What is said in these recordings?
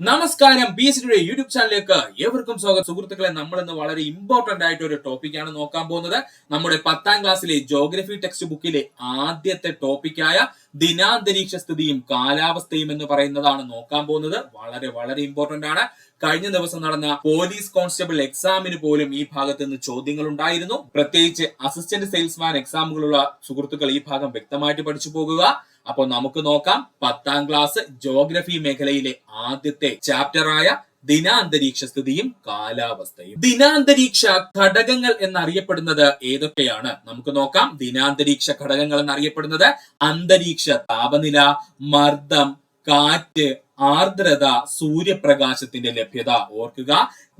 നമസ്കാരം, BSD YouTube ചാനലിലേക്ക് ഏവർക്കും സ്വാഗതം. സുഹൃത്തുക്കളെ, നമ്മൾ ഇന്ന് വളരെ ഇമ്പോർട്ടന്റ് ആയിട്ട് ഒരു ടോപ്പിക്കാണ് നോക്കാൻ പോകുന്നത്. നമ്മുടെ 10ാം ക്ലാസ്സിലെ ജോഗ്രഫി ടെക്സ്റ്റ് ബുക്കിലെ ആദ്യത്തെ ടോപ്പിക്കായ ദിനാന്തരീക്ഷ സ്ഥിതിയും കാലാവസ്ഥയും എന്ന് പറയുന്നതാണ് നോക്കാൻ പോകുന്നത്. വളരെ വളരെ ഇമ്പോർട്ടന്റ് ആണ്. കഴിഞ്ഞ ദിവസം നടന്ന പോലീസ് കോൺസ്റ്റബിൾ എക്സാമിന് പോലും ഈ ഭാഗത്ത് നിന്ന് ചോദ്യങ്ങൾ ഉണ്ടായിരുന്നു. പ്രത്യേകിച്ച് അസിസ്റ്റന്റ് സെയിൽസ്മാൻ എക്സാമുകളുള്ള സുഹൃത്തുക്കൾ ഈ ഭാഗം വ്യക്തമായിട്ട് പഠിച്ചു പോകുക. അപ്പോൾ നമുക്ക് നോക്കാം 10ാം ക്ലാസ് ജോഗ്രഫി മേഖലയിലെ ആദ്യത്തെ ചാപ്റ്ററായ ദിനാന്തരീക്ഷ സ്ഥിതിയും കാലാവസ്ഥയും. ദിനാന്തരീക്ഷ ഘടകങ്ങൾ എന്നറിയപ്പെടുന്നത് ഏതൊക്കെയാണ്? നമുക്ക് നോക്കാം. ദിനാന്തരീക്ഷ ഘടകങ്ങൾ എന്നറിയപ്പെടുന്നത് അന്തരീക്ഷ താപനില, മർദ്ദം, കാറ്റ്, ആർദ്രത, സൂര്യപ്രകാശത്തിന്റെ ലഭ്യത. ഓർക്കുക,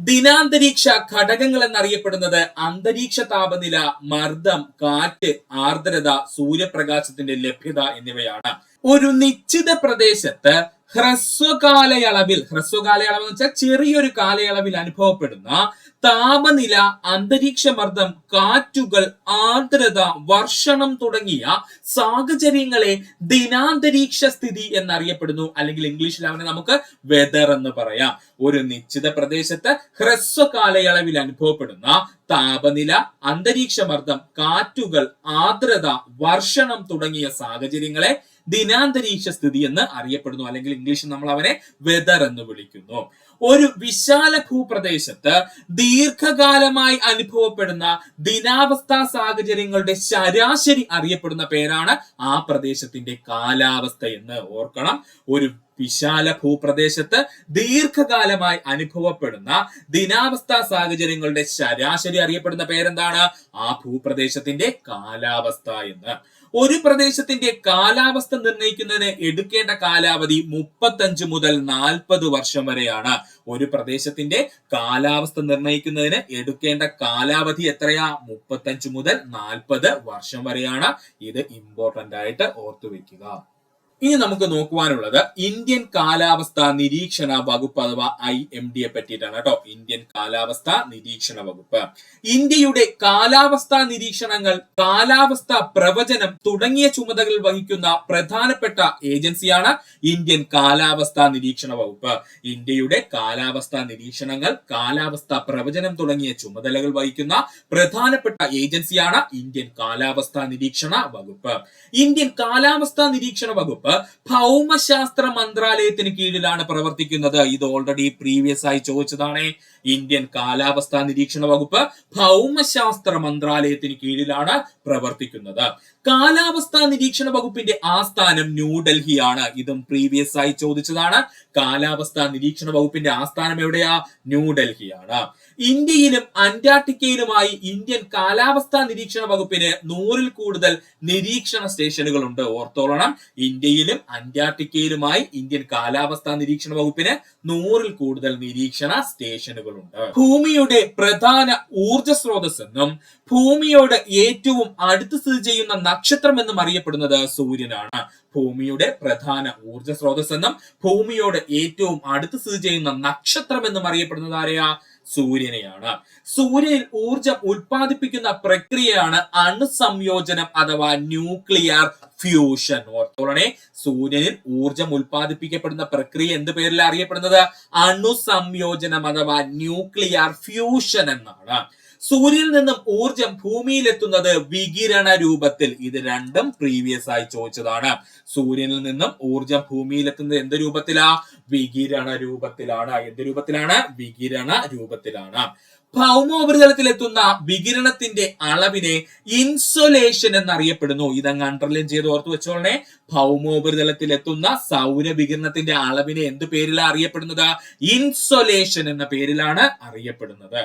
ദിനാന്തരീക്ഷ ഘടകങ്ങൾ എന്നറിയപ്പെടുന്നത് അന്തരീക്ഷ താപനില, മർദ്ദം, കാറ്റ്, ആർദ്രത, സൂര്യപ്രകാശത്തിന്റെ ലഭ്യത എന്നിവയാണ്. ഒരു നിശ്ചിത പ്രദേശത്ത് ഹ്രസ്വകാലയളവിൽ എന്ന് വെച്ചാൽ ചെറിയൊരു കാലയളവിൽ അനുഭവപ്പെടുന്ന താപനില, അന്തരീക്ഷ മർദ്ദം, കാറ്റുകൾ, ആർദ്രത, വർഷണം തുടങ്ങിയ സാഹചര്യങ്ങളെ ദിനാന്തരീക്ഷ സ്ഥിതി എന്നറിയപ്പെടുന്നു. അല്ലെങ്കിൽ ഇംഗ്ലീഷിൽ അവനെ നമുക്ക് വെതർ എന്ന് പറയാം. ഒരു നിശ്ചിത പ്രദേശത്ത് ഹ്രസ്വ കാലയളവിൽ അനുഭവപ്പെടുന്ന താപനില, അന്തരീക്ഷ മർദ്ദം, കാറ്റുകൾ, ആർദ്രത, വർഷണം തുടങ്ങിയ സാഹചര്യങ്ങളെ ദിനാന്തരീക്ഷ സ്ഥിതി എന്ന് അറിയപ്പെടുന്നു. അല്ലെങ്കിൽ ഇംഗ്ലീഷിൽ നമ്മൾ അവനെ വെതർ എന്ന് വിളിക്കുന്നു. ഒരു വിശാല ഭൂപ്രദേശത്ത് ദീർഘകാലമായി അനുഭവപ്പെടുന്ന ദിനാവസ്ഥാ സാഹചര്യങ്ങളുടെ ശരാശരി അറിയപ്പെടുന്ന പേരാണ് ആ പ്രദേശത്തിന്റെ കാലാവസ്ഥ എന്ന് ഓർക്കണം. ഒരു വിശാല ഭൂപ്രദേശത്ത് ദീർഘകാലമായി അനുഭവപ്പെടുന്ന ദിനാവസ്ഥാ സാഹചര്യങ്ങളുടെ ശരാശരി അറിയപ്പെടുന്ന പേരെന്താണ്? ആ ഭൂപ്രദേശത്തിന്റെ കാലാവസ്ഥ എന്ന്. ഒരു പ്രദേശത്തിന്റെ കാലാവസ്ഥ നിർണ്ണയിക്കുന്നതിന് എടുക്കേണ്ട കാലാവധി 35 മുതൽ 40 വർഷം വരെയാണ്. ഒരു പ്രദേശത്തിന്റെ കാലാവസ്ഥ നിർണ്ണയിക്കുന്നതിന് എടുക്കേണ്ട കാലാവധി എത്രയാ? 35 മുതൽ 40 വർഷം വരെയാണ്. ഇത് ഇമ്പോർട്ടന്റ് ആയിട്ട് ഓർത്തുവെക്കുക. ഇനി നമുക്ക് നോക്കുവാനുള്ളത് ഇന്ത്യൻ കാലാവസ്ഥ നിരീക്ഷണ വകുപ്പ് അഥവാ IMD യെ പറ്റിയിട്ടാണ് കേട്ടോ. ഇന്ത്യൻ കാലാവസ്ഥ നിരീക്ഷണ വകുപ്പ് ഇന്ത്യയുടെ കാലാവസ്ഥാ നിരീക്ഷണങ്ങൾ, കാലാവസ്ഥ പ്രവചനം തുടങ്ങിയ ചുമതലകൾ വഹിക്കുന്ന പ്രധാനപ്പെട്ട ഏജൻസിയാണ് ഇന്ത്യൻ കാലാവസ്ഥാ നിരീക്ഷണ വകുപ്പ്. ഇന്ത്യയുടെ കാലാവസ്ഥാ നിരീക്ഷണങ്ങൾ, കാലാവസ്ഥാ പ്രവചനം തുടങ്ങിയ ചുമതലകൾ വഹിക്കുന്ന പ്രധാനപ്പെട്ട ഏജൻസിയാണ് ഇന്ത്യൻ കാലാവസ്ഥാ നിരീക്ഷണ വകുപ്പ്. ഇന്ത്യൻ കാലാവസ്ഥാ നിരീക്ഷണ വകുപ്പ് ഭൗമശാസ്ത്ര മന്ത്രാലയത്തിന് കീഴിലാണ് പ്രവർത്തിക്കുന്നത്. ഇത് ഓൾറെഡി പ്രീവിയസ് ആയി ചോദിച്ചതാണ്. ഇന്ത്യൻ കാലാവസ്ഥാ നിരീക്ഷണ വകുപ്പ് ഭൗമശാസ്ത്ര മന്ത്രാലയത്തിന് കീഴിലാണ് പ്രവർത്തിക്കുന്നത്. കാലാവസ്ഥാ നിരീക്ഷണ വകുപ്പിന്റെ ആസ്ഥാനം ന്യൂഡൽഹിയാണ്. ഇതും പ്രീവിയസ് ആയി ചോദിച്ചതാണ്. കാലാവസ്ഥാ നിരീക്ഷണ വകുപ്പിന്റെ ആസ്ഥാനം എവിടെയാ? ന്യൂഡൽഹിയാണ്. ഇന്ത്യയിലും അന്റാർട്ടിക്കയിലുമായി ഇന്ത്യൻ കാലാവസ്ഥാ നിരീക്ഷണ വകുപ്പിന് 100ൽ കൂടുതൽ നിരീക്ഷണ സ്റ്റേഷനുകൾ ഉണ്ട്. ഓർത്തോളണം, ഇന്ത്യയിലും അന്റാർട്ടിക്കയിലുമായി ഇന്ത്യൻ കാലാവസ്ഥാ നിരീക്ഷണ വകുപ്പിന് 100ൽ കൂടുതൽ നിരീക്ഷണ സ്റ്റേഷനുകൾ ഉണ്ട്. ഭൂമിയുടെ പ്രധാന ഊർജ സ്രോതസ് എന്നും ഭൂമിയോട് ഏറ്റവും അടുത്ത് സ്ഥിതി ചെയ്യുന്ന നക്ഷത്രം എന്നും അറിയപ്പെടുന്നത് സൂര്യനാണ്. ഭൂമിയുടെ പ്രധാന ഊർജ സ്രോതസ് എന്നും ഭൂമിയോട് ഏറ്റവും അടുത്ത് സ്ഥിതി ചെയ്യുന്ന നക്ഷത്രം എന്നും അറിയപ്പെടുന്നത് ആരെയാ? സൂര്യനെയാണ്. സൂര്യനിൽ ഊർജം ഉൽപ്പാദിപ്പിക്കുന്ന പ്രക്രിയയാണ് അണുസംയോജനം അഥവാ ന്യൂക്ലിയർ ഫ്യൂഷൻ. ഓർത്തോളണേ, സൂര്യനിൽ ഊർജം ഉൽപ്പാദിപ്പിക്കപ്പെടുന്ന പ്രക്രിയ എന്ത് പേരിലാണ് അറിയപ്പെടുന്നത്? അണുസംയോജനം അഥവാ ന്യൂക്ലിയർ ഫ്യൂഷൻ എന്നാണ്. സൂര്യനിൽ നിന്നും ഊർജം ഭൂമിയിൽ എത്തുന്നത് വികിരണ രൂപത്തിൽ. ഇത് രണ്ടും പ്രീവിയസ് ആയി ചോദിച്ചതാണ്. സൂര്യനിൽ നിന്നും ഊർജം ഭൂമിയിൽ എത്തുന്നത് എന്ത് രൂപത്തിലാ? വികിരണ രൂപത്തിലാണ്. എന്ത് രൂപത്തിലാണ്? വികിരണ രൂപത്തിലാണ്. ഭൗമോപരിതലത്തിൽ എത്തുന്ന വികിരണത്തിന്റെ അളവിനെ ഇൻസൊലേഷൻ എന്നറിയപ്പെടുന്നു. ഇതങ്ങ് അണ്ടർലൈൻ ചെയ്ത് ഓർത്തു വെച്ചോളണേ. ഭൗമോപരിതലത്തിൽ എത്തുന്ന സൗരവികിരണത്തിന്റെ അളവിനെ എന്ത് പേരിലാണ് അറിയപ്പെടുന്നത്? ഇൻസൊലേഷൻ എന്ന പേരിലാണ് അറിയപ്പെടുന്നത്.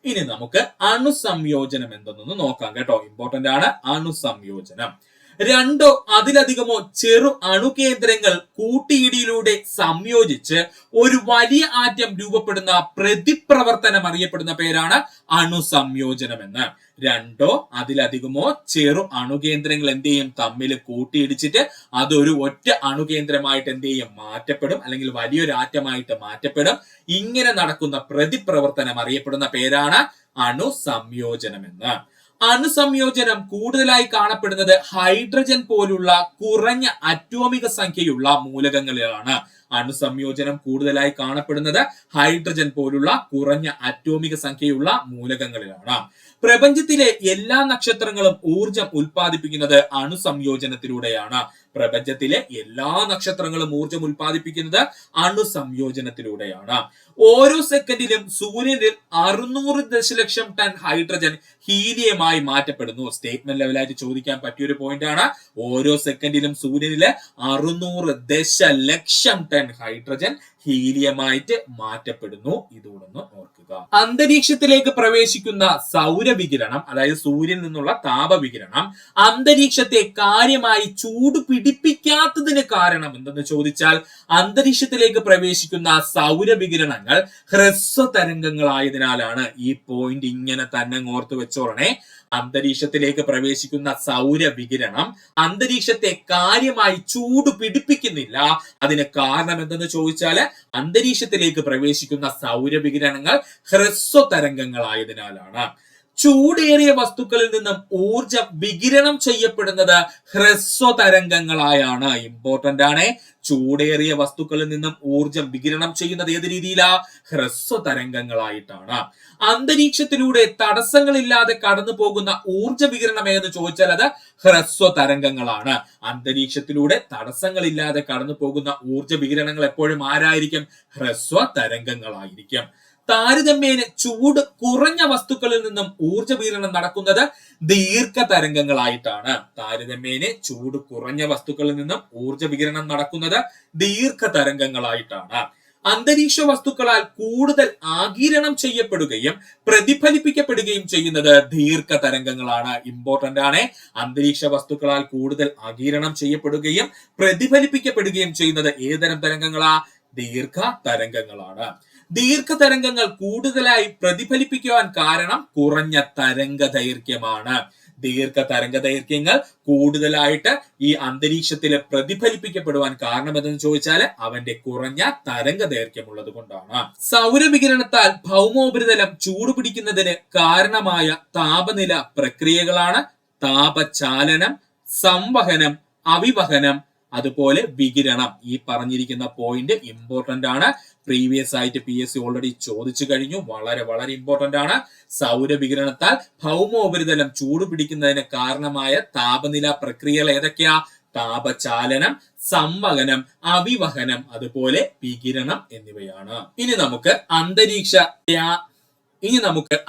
ഇനി നമുക്ക് അണുസംയോജനം എന്തെന്ന് നോക്കാം കേട്ടോ. ഇമ്പോർട്ടന്റ് ആണ് അണുസംയോജനം. രണ്ടോ അതിലധികമോ ചെറു അണുകേന്ദ്രങ്ങൾ കൂട്ടിയിടിയിലൂടെ സംയോജിച്ച് ഒരു വലിയ ആറ്റം രൂപപ്പെടുന്ന പ്രതിപ്രവർത്തനം അറിയപ്പെടുന്ന പേരാണ് അണുസംയോജനം എന്ന്. രണ്ടോ അതിലധികമോ ചെറു അണുകേന്ദ്രങ്ങൾ എന്ത് ചെയ്യും? തമ്മിൽ കൂട്ടിയിടിച്ചിട്ട് അതൊരു ഒറ്റ അണുകേന്ദ്രമായിട്ട് എന്ത് ചെയ്യും? മാറ്റപ്പെടും, അല്ലെങ്കിൽ വലിയൊരു ആറ്റമായിട്ട് മാറ്റപ്പെടും. ഇങ്ങനെ നടക്കുന്ന പ്രതിപ്രവർത്തനം അറിയപ്പെടുന്ന പേരാണ് അണുസംയോജനം എന്ന്. അണുസംയോജനം കൂടുതലായി കാണപ്പെടുന്നത് ഹൈഡ്രജൻ പോലുള്ള കുറഞ്ഞ അറ്റോമിക സംഖ്യയുള്ള മൂലകങ്ങളിലാണ്. അണുസംയോജനം കൂടുതലായി കാണപ്പെടുന്നത് ഹൈഡ്രജൻ പോലുള്ള കുറഞ്ഞ അറ്റോമിക സംഖ്യയുള്ള മൂലകങ്ങളിലാണ്. പ്രപഞ്ചത്തിലെ എല്ലാ നക്ഷത്രങ്ങളും ഊർജം ഉൽപ്പാദിപ്പിക്കുന്നത് അണുസംയോജനത്തിലൂടെയാണ്. പ്രപഞ്ചത്തിലെ എല്ലാ നക്ഷത്രങ്ങളും ഊർജം ഉൽപ്പാദിപ്പിക്കുന്നത് അണുസംയോജനത്തിലൂടെയാണ്. ഓരോ സെക്കൻഡിലും സൂര്യനിൽ 600 ദശലക്ഷം ടൺ ഹൈഡ്രജൻ ഹീലിയമായി മാറ്റപ്പെടുന്നു. സ്റ്റേറ്റ്മെന്റ് ലെവലായിട്ട് ചോദിക്കാൻ പറ്റിയ ഒരു പോയിന്റ് ആണ്. ഓരോ സെക്കൻഡിലും സൂര്യനിലെ 600 ദശലക്ഷം ടൺ ഹൈഡ്രജൻ ഹീലിയമായിട്ട് മാറ്റപ്പെടുന്നു. ഇതോടൊന്ന് ഓർക്കുക. അന്തരീക്ഷത്തിലേക്ക് പ്രവേശിക്കുന്ന സൗരവികിരണം, അതായത് സൂര്യനിൽ നിന്നുള്ള താപവികിരണം അന്തരീക്ഷത്തെ കാര്യമായി ചൂട് പിടിപ്പിക്കാത്തതിന് കാരണം എന്തെന്ന് ചോദിച്ചാൽ, അന്തരീക്ഷത്തിലേക്ക് പ്രവേശിക്കുന്ന സൗരവികിരണങ്ങൾ ഹ്രസ്വ തരംഗങ്ങളായതിനാലാണ്. ഈ പോയിന്റ് ഇങ്ങനെ തന്നെ ഓർത്ത് വെച്ചോളണേ. അന്തരീക്ഷത്തിലേക്ക് പ്രവേശിക്കുന്ന സൗരവികിരണം അന്തരീക്ഷത്തെ കാര്യമായി ചൂട് പിടിപ്പിക്കുന്നില്ല. അതിന് കാരണം എന്തെന്ന് ചോദിച്ചാല്, അന്തരീക്ഷത്തിലേക്ക് പ്രവേശിക്കുന്ന സൗരവികിരണങ്ങൾ ഹ്രസ്വ തരംഗങ്ങളായതിനാലാണ്. ചൂടേറിയ വസ്തുക്കളിൽ നിന്നും ഊർജം വികിരണം ചെയ്യപ്പെടുന്നത് ഹ്രസ്വ തരംഗങ്ങളായാണ്. ഇമ്പോർട്ടന്റ് ആണ്. ചൂടേറിയ വസ്തുക്കളിൽ നിന്നും ഊർജം വികിരണം ചെയ്യുന്നത് ഏത് രീതിയിലാ? ഹ്രസ്വ തരംഗങ്ങളായിട്ടാണ്. അന്തരീക്ഷത്തിലൂടെ തടസ്സങ്ങളില്ലാതെ കടന്നു പോകുന്ന ഊർജ വികിരണം ഏതെന്ന് ചോദിച്ചാൽ അത് ഹ്രസ്വ തരംഗങ്ങളാണ്. അന്തരീക്ഷത്തിലൂടെ തടസ്സങ്ങളില്ലാതെ കടന്നു പോകുന്ന ഊർജ വികിരണങ്ങൾ എപ്പോഴും ആരായിരിക്കും? ഹ്രസ്വ തരംഗങ്ങളായിരിക്കും. താരതമ്യേന ചൂട് കുറഞ്ഞ വസ്തുക്കളിൽ നിന്നും ഊർജ വികിരണം നടക്കുന്നത് ദീർഘതരംഗങ്ങളായിട്ടാണ്. താരതമ്യേന ചൂട് കുറഞ്ഞ വസ്തുക്കളിൽ നിന്നും ഊർജ വികിരണം നടക്കുന്നത് ദീർഘതരംഗങ്ങളായിട്ടാണ്. അന്തരീക്ഷ വസ്തുക്കളാൽ കൂടുതൽ ആഗിരണം ചെയ്യപ്പെടുകയും പ്രതിഫലിപ്പിക്കപ്പെടുകയും ചെയ്യുന്നത് ദീർഘതരംഗങ്ങളാണ്. ഇമ്പോർട്ടന്റ് ആണ്. അന്തരീക്ഷ വസ്തുക്കളാൽ കൂടുതൽ ആഗിരണം ചെയ്യപ്പെടുകയും പ്രതിഫലിപ്പിക്കപ്പെടുകയും ചെയ്യുന്നത് ഏതരം തരംഗങ്ങളാ? ദീർഘതരംഗങ്ങളാണ്. ദീർഘതരംഗങ്ങൾ കൂടുതലായി പ്രതിഫലിപ്പിക്കുവാൻ കാരണം കുറഞ്ഞ തരംഗ ദൈർഘ്യമാണ്. ദീർഘതരംഗ ദൈർഘ്യങ്ങൾ കൂടുതലായിട്ട് ഈ അന്തരീക്ഷത്തിൽ പ്രതിഫലിപ്പിക്കപ്പെടുവാൻ കാരണം എന്തെന്ന് ചോദിച്ചാൽ അവന്റെ കുറഞ്ഞ തരംഗ ദൈർഘ്യം ഉള്ളത് കൊണ്ടാണ്. സൗരവികിരണത്താൽ ഭൗമോപരിതലം ചൂടുപിടിക്കുന്നതിന് കാരണമായ താപനില പ്രക്രിയകളാണ് താപചാലനം, സംവഹനം, അവിവഹനം, അതുപോലെ വികിരണം. ഈ പറഞ്ഞിരിക്കുന്ന പോയിന്റ് ഇമ്പോർട്ടന്റ് ആണ്. പ്രീവിയസ് ആയിട്ട് PSC ഓൾറെഡി ചോദിച്ചു കഴിഞ്ഞു. വളരെ വളരെ ഇമ്പോർട്ടന്റ് ആണ്. സൗരവികിരണത്താൽ ഭൗമോപരിതലം ചൂടുപിടിക്കുന്നതിന് കാരണമായ താപനില പ്രക്രിയകൾ ഏതൊക്കെയാ? താപചാലനം, സംവഹനം, അവിവഹനം, അതുപോലെ വികിരണം എന്നിവയാണ്. ഇനി നമുക്ക്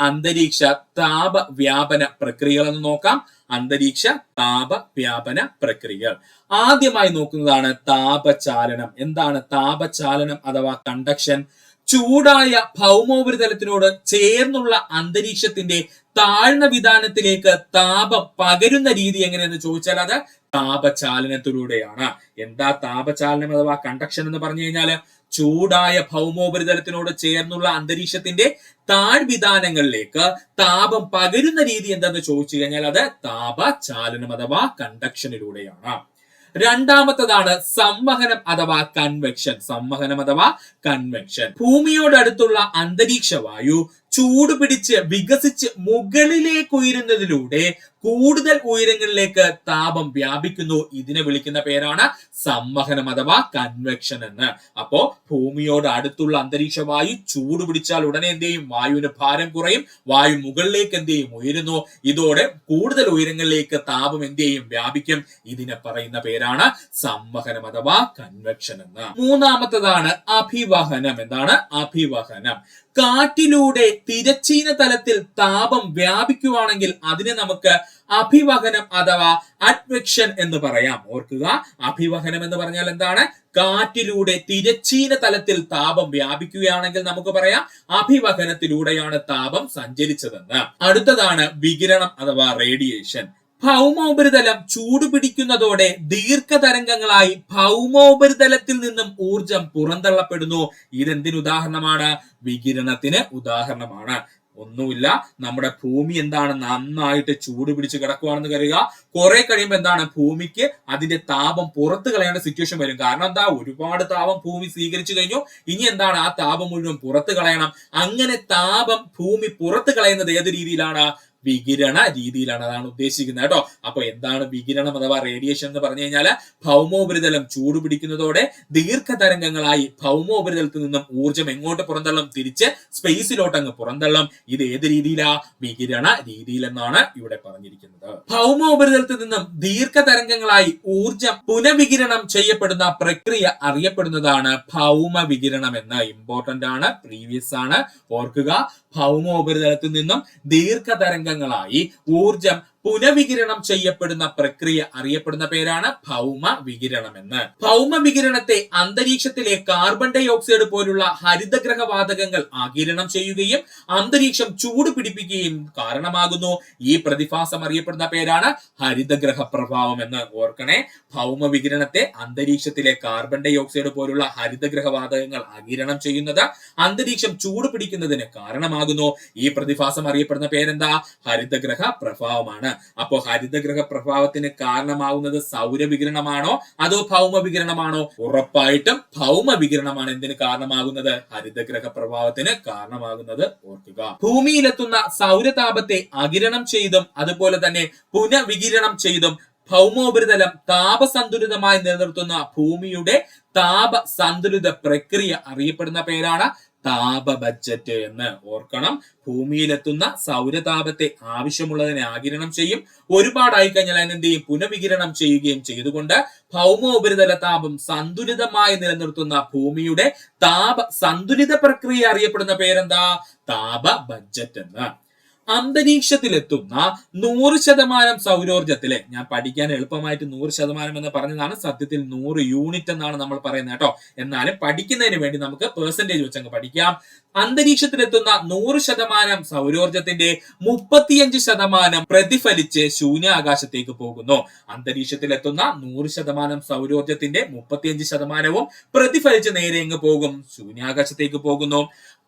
അന്തരീക്ഷ താപ വ്യാപന പ്രക്രിയകൾ എന്ന് നോക്കാം. അന്തരീക്ഷ താപ വ്യാപന പ്രക്രിയകൾ ആദ്യമായി നോക്കുന്നതാണ് താപചാലനം. എന്താണ് താപചാലനം അഥവാ കണ്ടക്ഷൻ? ചൂടായ ഭൗമോപരിതലത്തിനോട് ചേർന്നുള്ള അന്തരീക്ഷത്തിന്റെ താഴ്ന്ന വിതാനത്തിലേക്ക് താപം പകരുന്ന രീതി എങ്ങനെയെന്ന് ചോദിച്ചാൽ അത് താപചാലനത്തിലൂടെയാണ്. എന്താ താപചാലനം അഥവാ കണ്ടക്ഷൻ എന്ന് പറഞ്ഞു കഴിഞ്ഞാല്, ചൂടായ ഭൗമോപരിതലത്തിനോട് ചേർന്നുള്ള അന്തരീക്ഷത്തിന്റെ താഴ്വിതാനങ്ങളിലേക്ക് താപം പകരുന്ന രീതി എന്താന്ന് ചോദിച്ചു കഴിഞ്ഞാൽ അത് താപചാലനം അഥവാ കണ്ടക്ഷനിലൂടെയാണ്. രണ്ടാമത്തതാണ് സംവഹനം അഥവാ കൺവെക്ഷൻ. സംവഹനം അഥവാ കൺവെക്ഷൻ ഭൂമിയോടടുത്തുള്ള അന്തരീക്ഷ വായു ചൂട് പിടിച്ച് വികസിച്ച് മുകളിലേക്ക് ഉയരുന്നതിലൂടെ കൂടുതൽ ഉയരങ്ങളിലേക്ക് താപം വ്യാപിക്കുന്നു. ഇതിനെ വിളിക്കുന്ന പേരാണ് സംവഹനം അഥവാ കൺവെക്ഷൻ എന്ന്. അപ്പോ ഭൂമിയോട് അടുത്തുള്ള അന്തരീക്ഷ വായു ചൂട് പിടിച്ചാൽ ഉടനെ എന്ത് ചെയ്യും? വായുവിന് ഭാരം കുറയും. വായു മുകളിലേക്ക് എന്ത് ചെയ്യും? ഉയരുന്നു. ഇതോടെ കൂടുതൽ ഉയരങ്ങളിലേക്ക് താപം എന്ത് ചെയ്യും? വ്യാപിക്കും. ഇതിനെ പറയുന്ന പേരാണ് സംവഹനം അഥവാ കൺവെക്ഷൻ എന്ന്. മൂന്നാമത്തതാണ് അഭിവഹനം. എന്താണ് അഭിവഹനം? കാറ്റിലൂടെ തിരശ്ചീന തലത്തിൽ താപം വ്യാപിക്കുവാണെങ്കിൽ അതിനെ നമുക്ക് അഭിവഹനം അഥവാ അഡ്വെക്ഷൻ എന്ന് പറയാം. ഓർക്കുക, അഭിവഹനം എന്ന് പറഞ്ഞാൽ എന്താണ്? കാറ്റിലൂടെ തിരശ്ചീന തലത്തിൽ താപം വ്യാപിക്കുകയാണെങ്കിൽ നമുക്ക് പറയാം അഭിവഹനത്തിലൂടെയാണ് താപം സഞ്ചരിച്ചതെന്ന്. അടുത്തതാണ് വികിരണം അഥവാ റേഡിയേഷൻ. ഭൗമോപരിതലം ചൂടുപിടിക്കുന്നതോടെ ദീർഘതരംഗങ്ങളായി ഭൗമോപരിതലത്തിൽ നിന്നും ഊർജം പുറന്തള്ളപ്പെടുന്നു. ഇതെന്തിന് ഉദാഹരണമാണ്? വികിരണത്തിന് ഉദാഹരണമാണ്. ഒന്നുമില്ല, നമ്മുടെ ഭൂമി എന്താണ് നന്നായിട്ട് ചൂട് പിടിച്ച് കിടക്കുകയാണെന്ന് കരുതുക. കുറെ കഴിയുമ്പോൾ എന്താണ് ഭൂമിക്ക് അതിന്റെ താപം പുറത്തു കളയേണ്ട സിറ്റുവേഷൻ വരും. കാരണം എന്താ? ഒരുപാട് താപം ഭൂമി സ്വീകരിച്ചു കഴിഞ്ഞു. ഇനി എന്താണ്? ആ താപം മുഴുവൻ പുറത്തു കളയണം. അങ്ങനെ താപം ഭൂമി പുറത്തു കളയുന്നത് ഏത് രീതിയിലാണ്? വികിരണ രീതിയിലാണ്, അതാണ് ഉദ്ദേശിക്കുന്നത് കേട്ടോ. അപ്പൊ എന്താണ് വികിരണം അഥവാ റേഡിയേഷൻ എന്ന് പറഞ്ഞു കഴിഞ്ഞാൽ ഭൗമോപരിതലം ചൂടുപിടിക്കുന്നതോടെ ദീർഘതരംഗങ്ങളായി ഭൗമോപരിതലത്തിൽ നിന്നും ഊർജ്ജം എങ്ങോട്ട് പുറന്തള്ളും? തിരിച്ച് സ്പേസിലോട്ട് അങ്ങ് പുറന്തള്ളും. ഇത് ഏത് രീതിയിലാ? വികിരണ രീതിയിൽ എന്നാണ് ഇവിടെ പറഞ്ഞിരിക്കുന്നത്. ഭൗമോപരിതലത്തിൽ നിന്നും ദീർഘതരംഗങ്ങളായി ഊർജ്ജം പുനഃവികിരണം ചെയ്യപ്പെടുന്ന പ്രക്രിയ അറിയപ്പെടുന്നതാണ് ഭൗമ വികിരണം എന്ന്. ഇമ്പോർട്ടന്റ് ആണ്, പ്രീവിയസ് ആണ്, ഓർക്കുക. ഭൗമോപരിതലത്തിൽ നിന്നും ദീർഘതരംഗങ്ങളായി ഊർജം പുനഃവികിരണം ചെയ്യപ്പെടുന്ന പ്രക്രിയ അറിയപ്പെടുന്ന പേരാണ് ഭൗമ വികിരണം എന്ന്. ഭൗമ വികിരണത്തെ അന്തരീക്ഷത്തിലെ കാർബൺ ഡൈ ഓക്സൈഡ് പോലുള്ള ഹരിതഗ്രഹ വാതകങ്ങൾ ആഗിരണം ചെയ്യുകയും അന്തരീക്ഷം ചൂട് പിടിപ്പിക്കുകയും കാരണമാകുന്നു. ഈ പ്രതിഭാസം അറിയപ്പെടുന്ന പേരാണ് ഹരിതഗ്രഹ പ്രഭാവം എന്ന്. ഓർക്കണേ, ഭൗമ വികിരണത്തെ അന്തരീക്ഷത്തിലെ കാർബൺ ഡൈ ഓക്സൈഡ് പോലുള്ള ഹരിതഗ്രഹ വാതകങ്ങൾ ആഗിരണം ചെയ്യുന്നത് അന്തരീക്ഷം ചൂട് പിടിക്കുന്നതിന് കാരണമാകുന്നു. ഈ പ്രതിഭാസം അറിയപ്പെടുന്ന പേരെന്താ? ഹരിതഗ്രഹ പ്രഭാവമാണ്. അപ്പോ ഹരിതഗ്രഹ പ്രഭാവത്തിന് കാരണമാവുന്നത് സൗരവികിരണമാണോ അതോ ഭൗമ വികിരണമാണോ? ഉറപ്പായിട്ടും ഭൗമ വികിരണമാണ് എന്തിന് കാരണമാകുന്നത്? ഹരിതഗ്രഹ പ്രഭാവത്തിന് കാരണമാകുന്നത്. ഓർക്കുക, ഭൂമിയിലെത്തുന്ന സൗരതാപത്തെ ആഗിരണം ചെയ്തും അതുപോലെ തന്നെ പുനഃവികിരണം ചെയ്തും ഭൗമോപരിതലം താപസന്തുലിതമായി നിലനിർത്തുന്ന ഭൂമിയുടെ താപ സന്തുലിത പ്രക്രിയ അറിയപ്പെടുന്ന പേരാണ് താപ ബഡ്ജറ്റ് എന്ന്. ഓർക്കണം, ഭൂമിയിലെത്തുന്ന സൗരതാപത്തെ ആവശ്യമുള്ളതിനെ ആഗിരണം ചെയ്യും, ഒരുപാടായി കഴിഞ്ഞാൽ അതിനെന്ത് ചെയ്യും? പുനഃവികിരണം ചെയ്യുകയും ചെയ്തുകൊണ്ട് ഭൗമോപരിതല താപം സന്തുലിതമായി നിലനിർത്തുന്ന ഭൂമിയുടെ താപ സന്തുലിത പ്രക്രിയ അറിയപ്പെടുന്ന പേരെന്താ? താപ ബഡ്ജറ്റ് എന്ന്. അന്തരീക്ഷത്തിലെത്തുന്ന 100% സൗരോർജത്തിലെ, ഞാൻ പഠിക്കാൻ എളുപ്പമായിട്ട് 100% എന്ന് പറഞ്ഞതാണ്, സത്യത്തിൽ 100 യൂണിറ്റ് എന്നാണ് നമ്മൾ പറയുന്നത് കേട്ടോ. എന്നാലും പഠിക്കുന്നതിന് വേണ്ടി നമുക്ക് പെർസെന്റേജ് വെച്ചങ്ങ് പഠിക്കാം. അന്തരീക്ഷത്തിലെത്തുന്ന 100% സൗരോർജത്തിന്റെ 35% പ്രതിഫലിച്ച് ശൂന്യാകാശത്തേക്ക് പോകുന്നു. അന്തരീക്ഷത്തിലെത്തുന്ന 100% സൗരോർജത്തിന്റെ 35% പ്രതിഫലിച്ച് നേരെ എങ്ങ് പോകും? ശൂന്യാകാശത്തേക്ക് പോകുന്നു.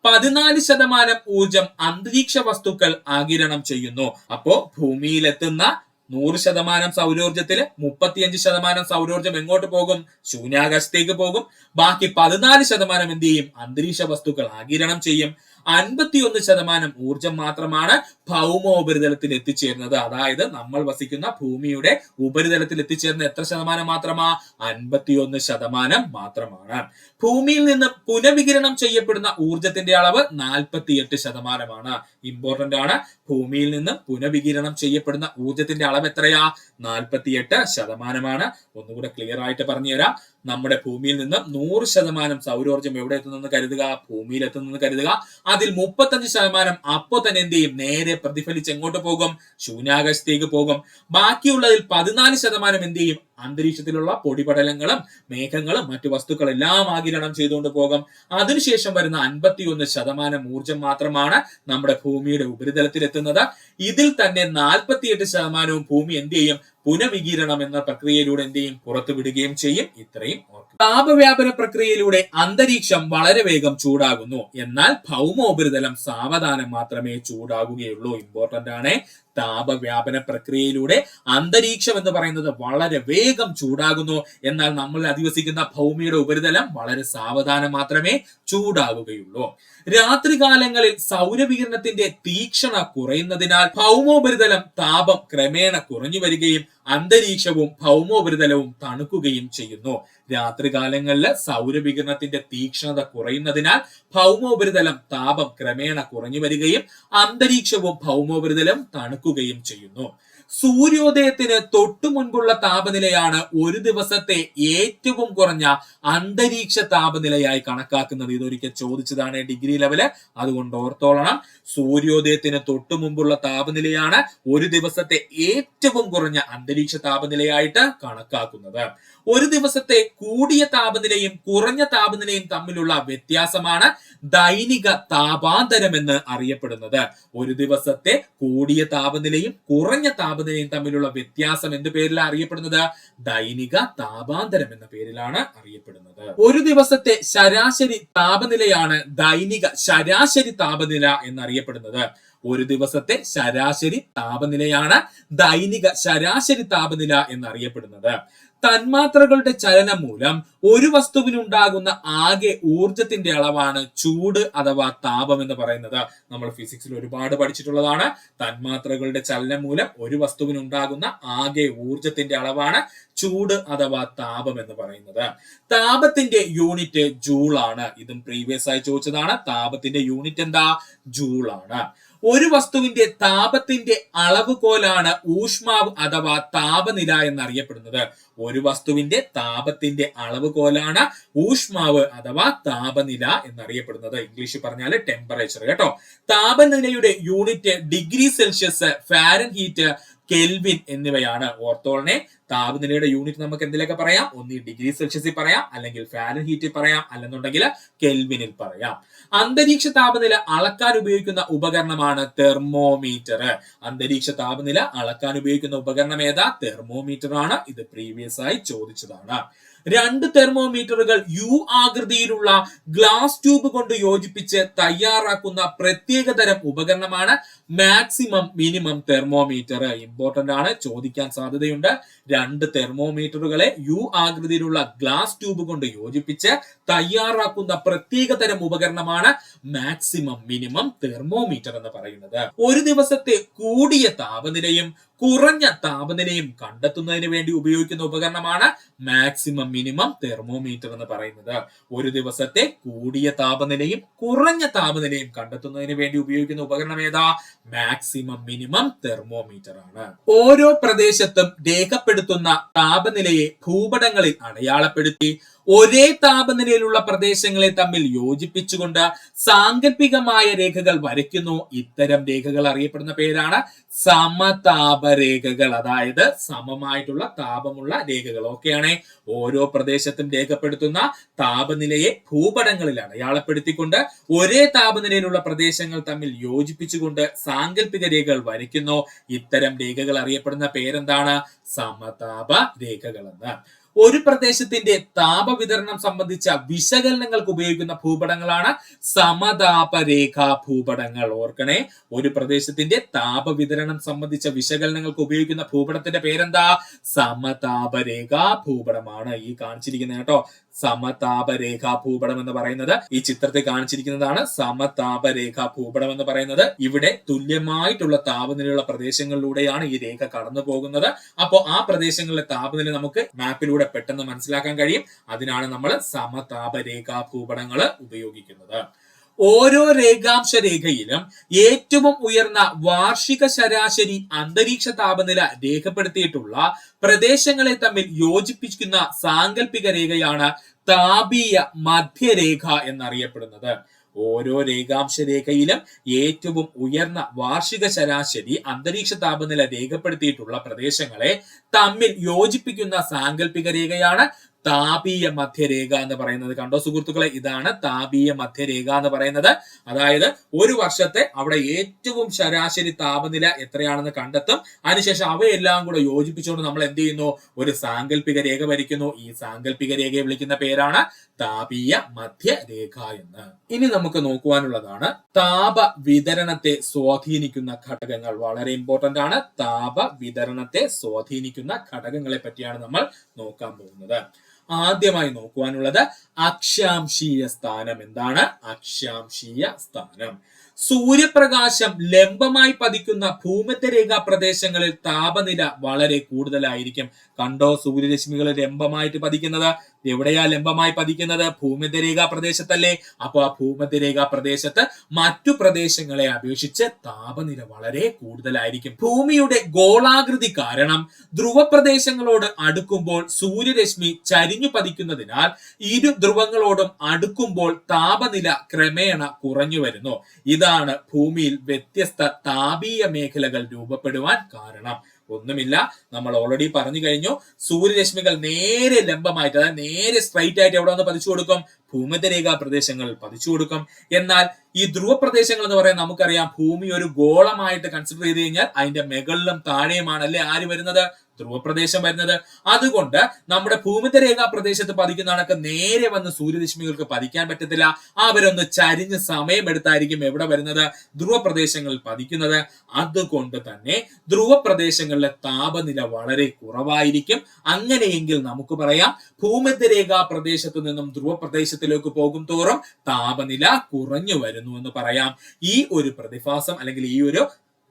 14% ഊർജം അന്തരീക്ഷ വസ്തുക്കൾ ആഗിരണം ചെയ്യുന്നു. അപ്പോ ഭൂമിയിലെത്തുന്ന 100% സൗരോർജത്തില് 35% സൗരോർജം എങ്ങോട്ട് പോകും? ശൂന്യാകാശത്തേക്ക് പോകും. ബാക്കി 14% എന്ത് ചെയ്യും? അന്തരീക്ഷ വസ്തുക്കൾ ആഗിരണം ചെയ്യും. 51% ഊർജം മാത്രമാണ് ഭൗമോപരിതലത്തിൽ എത്തിച്ചേരുന്നത്. അതായത് നമ്മൾ വസിക്കുന്ന ഭൂമിയുടെ ഉപരിതലത്തിൽ എത്തിച്ചേരുന്ന എത്ര ശതമാനം മാത്രമാ? 51% മാത്രമാണ്. ഭൂമിയിൽ നിന്ന് പുനഃവികിരണം ചെയ്യപ്പെടുന്ന ഊർജത്തിന്റെ അളവ് 48%. ഇമ്പോർട്ടന്റ് ആണ്, ഭൂമിയിൽ നിന്ന് പുനഃവികിരണം ചെയ്യപ്പെടുന്ന ഊർജത്തിന്റെ അളവ് എത്രയാ? 48%. ഒന്നുകൂടെ ക്ലിയർ ആയിട്ട് പറഞ്ഞുതരാം. നമ്മുടെ ഭൂമിയിൽ നിന്ന് 100% സൗരോർജം എവിടെ എത്തുന്നെന്ന് കരുതുക? ഭൂമിയിൽ എത്തുന്നെന്ന് കരുതുക. അതിൽ 35% അപ്പോ തന്നെ എന്ത് ചെയ്യും? നേരെ പ്രതിഫലിച്ച് എങ്ങോട്ട് പോകും? ശൂന്യാകാശത്തേക്ക് പോകും. ബാക്കിയുള്ളതിൽ 14% എന്ത് ചെയ്യും? അന്തരീക്ഷത്തിലുള്ള പൊടിപടലങ്ങളും മേഘങ്ങളും മറ്റു വസ്തുക്കളെല്ലാം ആഗിരണം ചെയ്തുകൊണ്ട് പോകും. അതിനുശേഷം വരുന്ന 51% ഊർജം മാത്രമാണ് നമ്മുടെ ഭൂമിയുടെ ഉപരിതലത്തിൽ എത്തുന്നത്. ഇതിൽ തന്നെ 48% ഭൂമി എന്ത് ചെയ്യും? പുനഃവികിരണം എന്ന പ്രക്രിയയിലൂടെ എന്ത് ചെയ്യും? പുറത്തുവിടുകയും ചെയ്യും. ഇത്രയും ഓർക്കുക. താപവ്യാപന പ്രക്രിയയിലൂടെ അന്തരീക്ഷം വളരെ വേഗം ചൂടാകുന്നു. എന്നാൽ ഭൗമോപരിതലം സാവധാനം മാത്രമേ ചൂടാകുകയുള്ളൂ. ഇമ്പോർട്ടന്റ് ആണ്. താപവ്യാപന പ്രക്രിയയിലൂടെ അന്തരീക്ഷം എന്ന് പറയുന്നത് വളരെ വേഗം ചൂടാകുന്നു. എന്നാൽ നമ്മൾ അധിവസിക്കുന്ന ഭൂമിയുടെ ഉപരിതലം വളരെ സാവധാനം മാത്രമേ ചൂടാകുകയുള്ളൂ. രാത്രികാലങ്ങളിൽ സൗരവികിരണത്തിന്റെ തീക്ഷണ കുറയുന്നതിനാൽ ഭൗമോപരിതലം താപം ക്രമേണ കുറഞ്ഞു വരികയും അന്തരീക്ഷവും ഭൗമോപരിതലവും തണുക്കുകയും ചെയ്യുന്നു. രാത്രികാലങ്ങളിൽ സൗരവികിരണത്തിന്റെ തീക്ഷ്ണത കുറയുന്നതിനാൽ ഭൗമോപരിതലം താപം ക്രമേണ കുറഞ്ഞു വരികയും അന്തരീക്ഷവും ഭൗമോപരിതലം തണുക്കുകയും ചെയ്യുന്നു. സൂര്യോദയത്തിന് തൊട്ടു മുൻപുള്ള താപനിലയാണ് ഒരു ദിവസത്തെ ഏറ്റവും കുറഞ്ഞ അന്തരീക്ഷ താപനിലയായി കണക്കാക്കുന്നത്. ഇതൊരിക്കൽ ചോദിച്ചതാണ് ഡിഗ്രി ലെവല്, അതുകൊണ്ട് ഓർത്തോളണം. സൂര്യോദയത്തിന് തൊട്ടു മുമ്പുള്ള താപനിലയാണ് ഒരു ദിവസത്തെ ഏറ്റവും കുറഞ്ഞ അന്തരീക്ഷ താപനിലയായിട്ട് കണക്കാക്കുന്നത്. ഒരു ദിവസത്തെ കൂടിയ താപനിലയും കുറഞ്ഞ താപനിലയും തമ്മിലുള്ള വ്യത്യാസമാണ് ദൈനിക താപാന്തരം എന്ന് അറിയപ്പെടുന്നത്. ഒരു ദിവസത്തെ കൂടിയ താപനിലയും കുറഞ്ഞ താപനിലയും തമ്മിലുള്ള വ്യത്യാസം എന്ത് പേരിലാണ് അറിയപ്പെടുന്നത്? ദൈനിക താപാന്തരം എന്ന പേരിലാണ് അറിയപ്പെടുന്നത്. ഒരു ദിവസത്തെ ശരാശരി താപനിലയാണ് ദൈനിക ശരാശരി താപനില എന്നറിയപ്പെടുന്നത്. ഒരു ദിവസത്തെ ശരാശരി താപനിലയാണ് ദൈനിക ശരാശരി താപനില എന്നറിയപ്പെടുന്നത്. തന്മാത്രകളുടെ ചലനം മൂലം ഒരു വസ്തുവിനുണ്ടാകുന്ന ആകെ ഊർജത്തിന്റെ അളവാണ് ചൂട് അഥവാ താപം എന്ന് പറയുന്നത്. നമ്മൾ ഫിസിക്സിൽ ഒരുപാട് പഠിച്ചിട്ടുള്ളതാണ്. തന്മാത്രകളുടെ ചലനം മൂലം ഒരു വസ്തുവിനുണ്ടാകുന്ന ആകെ ഊർജത്തിന്റെ അളവാണ് ചൂട് അഥവാ താപം എന്ന് പറയുന്നത്. താപത്തിന്റെ യൂണിറ്റ് ജൂൾ ആണ്. ഇതും പ്രീവിയസ് ആയി ചോദിച്ചതാണ്. താപത്തിന്റെ യൂണിറ്റ് എന്താ? ജൂൾ ആണ്. ഒരു വസ്തുവിന്റെ താപത്തിന്റെ അളവുകോലാണ് ഊഷ്മാവ് അഥവാ താപനില എന്നറിയപ്പെടുന്നത്. ഒരു വസ്തുവിന്റെ താപത്തിന്റെ അളവുകോലാണ് ഊഷ്മാവ് അഥവാ താപനില എന്നറിയപ്പെടുന്നത്. ഇംഗ്ലീഷിൽ പറഞ്ഞാൽ ടെമ്പറേച്ചർ കേട്ടോ. താപനിലയുടെ unit degree Celsius, Fahrenheit, kelvin എന്നിവയാണ്. ഓർത്തോളനെ താപനിലയുടെ യൂണിറ്റ് നമുക്ക് എന്തിലൊക്കെ പറയാം? ഒന്നി ഡിഗ്രി സെൽഷ്യസിൽ പറയാം, അല്ലെങ്കിൽ ഫാരൻഹീറ്റിൽ പറയാം, അല്ലെന്നുണ്ടെങ്കിൽ കെൽവിനിൽ പറയാം. അന്തരീക്ഷ താപനില അളക്കാൻ ഉപയോഗിക്കുന്ന ഉപകരണമാണ് തെർമോമീറ്റർ. അന്തരീക്ഷ താപനില അളക്കാൻ ഉപയോഗിക്കുന്ന ഉപകരണം ഏതാ? തെർമോമീറ്റർ ആണ്. ഇത് പ്രീവിയസ് ആയി ചോദിച്ചതാണ്. 2 തെർമോമീറ്ററുകൾ യു ആകൃതിയിലുള്ള ഗ്ലാസ് ട്യൂബ് കൊണ്ട് യോജിപ്പിച്ച് തയ്യാറാക്കുന്ന പ്രത്യേക തരം ഉപകരണമാണ് മാക്സിമം മിനിമം തെർമോമീറ്റർ. ഇമ്പോർട്ടന്റ് ആണ്, ചോദിക്കാൻ സാധ്യതയുണ്ട്. 2 തെർമോമീറ്ററുകളെ യു ആകൃതിയിലുള്ള ഗ്ലാസ് ട്യൂബ് കൊണ്ട് യോജിപ്പിച്ച് തയ്യാറാക്കുന്ന പ്രത്യേക തരം ഉപകരണമാണ് മാക്സിമം മിനിമം തെർമോമീറ്റർ എന്ന് പറയുന്നത്. ഒരു ദിവസത്തെ കൂടിയ താപനിലയും കുറഞ്ഞ താപനിലയും കണ്ടെത്തുന്നതിന് വേണ്ടി ഉപയോഗിക്കുന്ന ഉപകരണമാണ് മാക്സിമം മിനിമം തെർമോമീറ്റർ എന്ന് പറയുന്നത്. ഒരു ദിവസത്തെ കൂടിയ താപനിലയും കുറഞ്ഞ താപനിലയും കണ്ടെത്തുന്നതിന് വേണ്ടി ഉപയോഗിക്കുന്ന ഉപകരണം ഏതാ? മാക്സിമം മിനിമം തെർമോമീറ്റർ ആണ്. ഓരോ പ്രദേശത്തും രേഖപ്പെടുത്തുന്ന താപനിലയെ ഭൂപടങ്ങളിൽ അടയാളപ്പെടുത്തി ഒരേ താപനിലയിലുള്ള പ്രദേശങ്ങളെ തമ്മിൽ യോജിപ്പിച്ചുകൊണ്ട് സാങ്കല്പികമായ രേഖകൾ വരയ്ക്കുന്നു. ഇത്തരം രേഖകൾ അറിയപ്പെടുന്ന പേരാണ് സമതാപരേഖകൾ. അതായത് സമമായിട്ടുള്ള താപമുള്ള രേഖകൾ. ഓക്കെയാണ്. ഓരോ പ്രദേശത്തും രേഖപ്പെടുത്തുന്ന താപനിലയെ ഭൂപടങ്ങളിൽ അടയാളപ്പെടുത്തിക്കൊണ്ട് ഒരേ താപനിലയിലുള്ള പ്രദേശങ്ങൾ തമ്മിൽ യോജിപ്പിച്ചുകൊണ്ട് സാങ്കല്പിക രേഖകൾ വരയ്ക്കുന്നു. ഇത്തരം രേഖകൾ അറിയപ്പെടുന്ന പേരെന്താണ്? സമതാപ രേഖകൾ എന്ന്. ഒരു പ്രദേശത്തിന്റെ താപവിതരണം സംബന്ധിച്ച വിശകലനങ്ങൾക്ക് ഉപയോഗിക്കുന്ന ഭൂപടങ്ങളാണ് സമതാപരേഖാ ഭൂപടങ്ങൾ. ഓർക്കണേ, ഒരു പ്രദേശത്തിന്റെ താപവിതരണം സംബന്ധിച്ച വിശകലനങ്ങൾക്ക് ഉപയോഗിക്കുന്ന ഭൂപടത്തിന്റെ പേരെന്താ? സമതാപരേഖാ ഭൂപടമാണ്. ഈ കാണിച്ചിരിക്കുന്നത് കേട്ടോ, സമതാപരേഖാ ഭൂപടം എന്ന് പറയുന്നത്. ഈ ചിത്രത്തിൽ കാണിച്ചിരിക്കുന്നതാണ് സമതാപരേഖാ ഭൂപടം എന്ന് പറയുന്നത്. ഇവിടെ തുല്യമായിട്ടുള്ള താപനിലയുള്ള പ്രദേശങ്ങളിലൂടെയാണ് ഈ രേഖ കടന്നു പോകുന്നത്. അപ്പോൾ ആ പ്രദേശങ്ങളിലെ താപനില നമുക്ക് മാപ്പിലൂടെ പെട്ടെന്ന് മനസ്സിലാക്കാൻ കഴിയും. അതിനാണ് നമ്മൾ സമതാപരേഖാ ഭൂപടങ്ങൾ ഉപയോഗിക്കുന്നത്. ഓരോ രേഖാംശ രേഖയിലും ഏറ്റവും ഉയർന്ന വാർഷിക ശരാശരി അന്തരീക്ഷ താപനില രേഖപ്പെടുത്തിയിട്ടുള്ള പ്രദേശങ്ങളെ തമ്മിൽ യോജിപ്പിക്കുന്ന സാങ്കല്പിക രേഖയാണ് താപീയ മധ്യരേഖ എന്നറിയപ്പെടുന്നത്. ഓരോ രേഖാംശ രേഖയിലും ഏറ്റവും ഉയർന്ന വാർഷിക ശരാശരി അന്തരീക്ഷ താപനില രേഖപ്പെടുത്തിയിട്ടുള്ള പ്രദേശങ്ങളെ തമ്മിൽ യോജിപ്പിക്കുന്ന സാങ്കല്പിക രേഖയാണ് താപീയ മധ്യരേഖ എന്ന് പറയുന്നത്. കണ്ടോ സുഹൃത്തുക്കളെ, ഇതാണ് താപീയ മധ്യരേഖ എന്ന് പറയുന്നത്. അതായത് ഒരു വർഷത്തെ അവിടെ ഏറ്റവും ശരാശരി താപനില എത്രയാണെന്ന് കണ്ടെത്തും. അതിനുശേഷം അവയെല്ലാം കൂടെ യോജിപ്പിച്ചുകൊണ്ട് നമ്മൾ എന്ത് ചെയ്യുന്നു? ഒരു സാങ്കല്പിക രേഖ വരയ്ക്കുന്നു. ഈ സാങ്കല്പിക രേഖയെ വിളിക്കുന്ന പേരാണ് താപീയ മധ്യരേഖ എന്ന്. ഇനി നമുക്ക് നോക്കുവാനുള്ളതാണ് താപ വിതരണത്തെ സ്വാധീനിക്കുന്ന ഘടകങ്ങൾ. വളരെ ഇമ്പോർട്ടന്റ് ആണ്. താപ വിതരണത്തെ സ്വാധീനിക്കുന്ന ഘടകങ്ങളെ പറ്റിയാണ് നമ്മൾ നോക്കാൻ പോകുന്നത്. ആദ്യമായി നോക്കുവാനുള്ളത് അക്ഷാംശീയ സ്ഥാനം. എന്താണ് അക്ഷാംശീയ സ്ഥാനം? സൂര്യപ്രകാശം ലംബമായി പതിക്കുന്ന ഭൂമധ്യരേഖാ പ്രദേശങ്ങളിൽ താപനില വളരെ കൂടുതലായിരിക്കും. കണ്ടോ, സൂര്യരശ്മികൾ ലംബമായിട്ട് പതിക്കുന്നത് എവിടെയാ? ലംബമായി പതിക്കുന്നത് ഭൂമധ്യരേഖാ പ്രദേശത്തല്ലേ. അപ്പൊ ആ ഭൂമധ്യരേഖാ പ്രദേശത്ത് മറ്റു പ്രദേശങ്ങളെ അപേക്ഷിച്ച് താപനില വളരെ കൂടുതലായിരിക്കും. ഭൂമിയുടെ ഗോളാകൃതി കാരണം ധ്രുവ പ്രദേശങ്ങളോട് അടുക്കുമ്പോൾ സൂര്യരശ്മി ചരിഞ്ഞു പതിക്കുന്നതിനാൽ ഇരു ധ്രുവങ്ങളോടും അടുക്കുമ്പോൾ താപനില ക്രമേണ കുറഞ്ഞു വരുന്നു. ഇതാണ് ഭൂമിയിൽ വ്യത്യസ്ത താപീയ മേഖലകൾ രൂപപ്പെടുവാൻ കാരണം. ഒന്നുമില്ല, നമ്മൾ ഓൾറെഡി പറഞ്ഞു കഴിഞ്ഞു. സൂര്യരശ്മികൾ നേരെ ലംബമായിട്ട്, അതായത് നേരെ സ്ട്രൈറ്റ് ആയിട്ട് എവിടെ വന്ന് പതിച്ചു കൊടുക്കും? ഭൂമധ്യരേഖാ പ്രദേശങ്ങളിൽ പതിച്ചു കൊടുക്കും. എന്നാൽ ഈ ധ്രുവ പ്രദേശങ്ങൾ എന്ന് പറയാൻ നമുക്കറിയാം, ഭൂമി ഒരു ഗോളമായിട്ട് കൺസിഡർ ചെയ്ത് കഴിഞ്ഞാൽ അതിന്റെ മുകളിലും താഴെയുമാണ് അല്ലെ ആര് വരുന്നത്? ധ്രുവപ്രദേശം വരുന്നത്. അതുകൊണ്ട് നമ്മുടെ ഭൂമധ്യരേഖാ പ്രദേശത്ത് പതിക്കുന്ന കണക്ക് നേരെ വന്ന് സൂര്യരശ്മികൾക്ക് പതിക്കാൻ പറ്റത്തില്ല. അവരൊന്ന് ചരിഞ്ഞ് സമയമെടുത്തായിരിക്കും എവിടെ വരുന്നത്, ധ്രുവപ്രദേശങ്ങളിൽ പതിക്കുന്നത്. അതുകൊണ്ട് തന്നെ ധ്രുവപ്രദേശങ്ങളിലെ താപനില വളരെ കുറവായിരിക്കും. അങ്ങനെയെങ്കിൽ നമുക്ക് പറയാം ഭൂമധ്യരേഖാ പ്രദേശത്ത് നിന്നും ധ്രുവപ്രദേശത്തിലേക്ക് പോകും തോറും താപനില കുറഞ്ഞു വരുന്നു എന്ന് പറയാം. ഈ ഒരു പ്രതിഭാസം അല്ലെങ്കിൽ ഈ ഒരു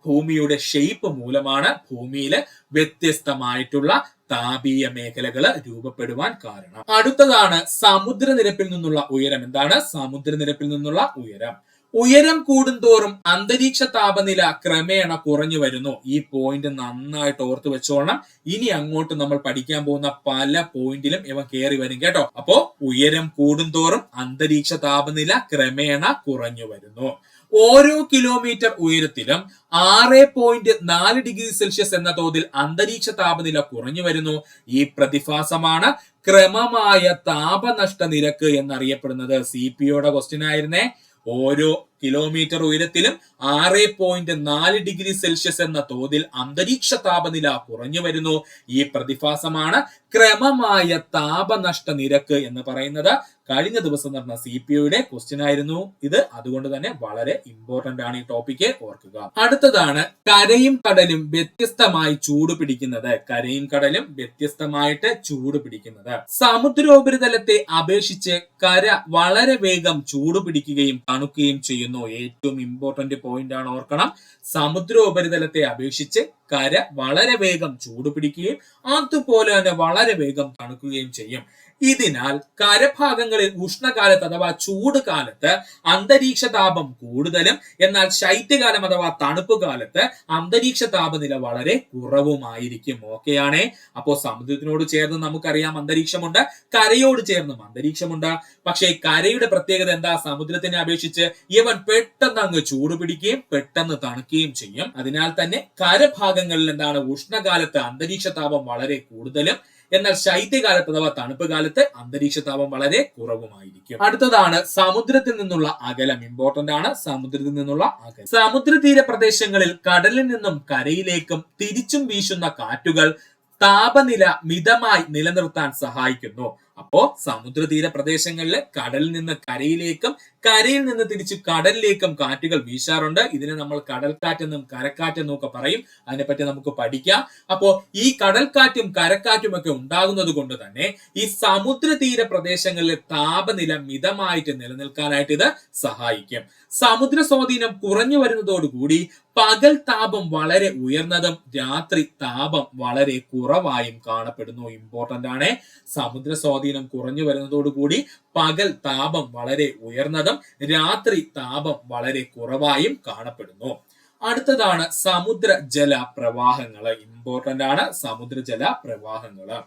ഭൂമിയുടെ ഷേപ്പ് മൂലമാണ് ഭൂമിയിൽ വ്യത്യസ്തമായിട്ടുള്ള താപീയ മേഖലകൾ രൂപപ്പെടുവാൻ കാരണം. അടുത്തതാണ് സമുദ്രനിരപ്പിൽ നിന്നുള്ള ഉയരം. എന്താണ് സമുദ്രനിരപ്പിൽ നിന്നുള്ള ഉയരം? ഉയരം കൂടുന്തോറും അന്തരീക്ഷ താപനില ക്രമേണ കുറഞ്ഞു വരുന്നു. ഈ പോയിന്റ് നന്നായിട്ട് ഓർത്ത് വെച്ചോളണം. ഇനി അങ്ങോട്ട് നമ്മൾ പഠിക്കാൻ പോകുന്ന പല പോയിന്റിലും ഇവ കയറി വരും കേട്ടോ. അപ്പോ ഉയരം കൂടുന്തോറും അന്തരീക്ഷ താപനില ക്രമേണ കുറഞ്ഞു വരുന്നു. ഓരോ കിലോമീറ്റർ ഉയരത്തിലും 6.4 ഡിഗ്രി സെൽഷ്യസ് എന്ന തോതിൽ അന്തരീക്ഷ താപനില കുറഞ്ഞു വരുന്നു. ഈ പ്രതിഭാസമാണ് ക്രമമായ താപനഷ്ട നിരക്ക് എന്നറിയപ്പെടുന്നത്. CPOയുടെ ക്വസ്റ്റ്യൻ ആയിരുന്നേ. ഓരോ കിലോമീറ്റർ ഉയരത്തിലും 6.4 ഡിഗ്രി സെൽഷ്യസ് എന്ന തോതിൽ അന്തരീക്ഷ താപനില കുറഞ്ഞു വരുന്നു. ഈ പ്രതിഭാസമാണ് ക്രമമായ താപനഷ്ട നിരക്ക് എന്ന് പറയുന്നത്. കഴിഞ്ഞ ദിവസം നടന്ന CPOയുടെ ക്വസ്റ്റ്യൻ ആയിരുന്നു ഇത്. അതുകൊണ്ട് തന്നെ വളരെ ഇമ്പോർട്ടന്റ് ആണ് ഈ ടോപ്പിക്ക്, ഓർക്കുക. അടുത്തതാണ് കരയും കടലും വ്യത്യസ്തമായി ചൂട് പിടിക്കുന്നത്. കരയും കടലും വ്യത്യസ്തമായിട്ട് ചൂട് പിടിക്കുന്നത്. സമുദ്രോപരിതലത്തെ അപേക്ഷിച്ച് കര വളരെ വേഗം ചൂട് പിടിക്കുകയും തണുക്കുകയും ചെയ്യുന്നു. ഏറ്റവും ഇമ്പോർട്ടന്റ് പോയിന്റ് ആണ്, ഓർക്കണം. സമുദ്രോപരിതലത്തെ അപേക്ഷിച്ച് കര വളരെ വേഗം ചൂട് പിടിക്കുകയും അതുപോലെ തന്നെ വളരെ വേഗം തണുക്കുകയും ചെയ്യും. ഇതിനാൽ കരഭാഗങ്ങളിൽ ഉഷ്ണകാലത്ത് അഥവാ ചൂട് കാലത്ത് അന്തരീക്ഷ താപം കൂടുതലും എന്നാൽ ശൈത്യകാലം അഥവാ തണുപ്പ് കാലത്ത് അന്തരീക്ഷ താപനില വളരെ കുറവുമായിരിക്കും. ഓക്കെയാണേ. അപ്പോ സമുദ്രത്തിനോട് ചേർന്ന് നമുക്കറിയാം അന്തരീക്ഷമുണ്ട്, കരയോട് ചേർന്നും അന്തരീക്ഷമുണ്ട്. പക്ഷേ കരയുടെ പ്രത്യേകത എന്താ? സമുദ്രത്തിനെ അപേക്ഷിച്ച് ഇവൻ പെട്ടെന്ന് അങ്ങ് ചൂട് പിടിക്കുകയും പെട്ടെന്ന് തണുക്കുകയും ചെയ്യും. അതിനാൽ തന്നെ കരഭാഗങ്ങളിൽ എന്താണ്, ഉഷ്ണകാലത്ത് അന്തരീക്ഷ താപം വളരെ കൂടുതലും എന്നാൽ ശൈത്യകാലത്ത് അഥവാ തണുപ്പ് കാലത്ത് അന്തരീക്ഷ താപം വളരെ കുറവുമായിരിക്കും. അടുത്തതാണ് സമുദ്രത്തിൽ നിന്നുള്ള അകലം. ഇമ്പോർട്ടന്റ് ആണ് സമുദ്രത്തിൽ നിന്നുള്ള അകലം. സമുദ്രതീര പ്രദേശങ്ങളിൽ കടലിൽ നിന്നും കരയിലേക്കും തിരിച്ചും വീശുന്ന കാറ്റുകൾ താപനില മിതമായി നിലനിർത്താൻ സഹായിക്കുന്നു. അപ്പോ സമുദ്രതീര പ്രദേശങ്ങളിൽ കടലിൽ നിന്ന് കരയിലേക്കും കരയിൽ നിന്ന് തിരിച്ച് കടലിലേക്കും കാറ്റുകൾ വീശാറുണ്ട്. ഇതിനെ നമ്മൾ കടൽക്കാറ്റെന്നും കരക്കാറ്റെന്നും ഒക്കെ പറയും. അതിനെപ്പറ്റി നമുക്ക് പഠിക്കാം. അപ്പോ ഈ കടൽക്കാറ്റും കരക്കാറ്റും ഒക്കെ ഉണ്ടാകുന്നത് കൊണ്ട് തന്നെ ഈ സമുദ്രതീര പ്രദേശങ്ങളിലെ താപനില മിതമായിട്ട് നിലനിൽക്കാനായിട്ട് ഇത് സഹായിക്കും. സമുദ്ര സ്വാധീനം കുറഞ്ഞു വരുന്നതോടുകൂടി പകൽ താപം വളരെ ഉയർന്നതും രാത്രി താപം വളരെ കുറവായും കാണപ്പെടുന്നു. ഇമ്പോർട്ടന്റ് ആണ്. സമുദ്ര സ്വാധീനം കുറഞ്ഞു വരുന്നതോടുകൂടി പകൽ താപം വളരെ ഉയർന്നതും രാത്രി താപം വളരെ കുറവായും കാണപ്പെടുന്നു. അടുത്തതാണ് സമുദ്ര ജല പ്രവാഹങ്ങൾ. ഇമ്പോർട്ടന്റ് ആണ് സമുദ്രജല പ്രവാഹങ്ങൾ.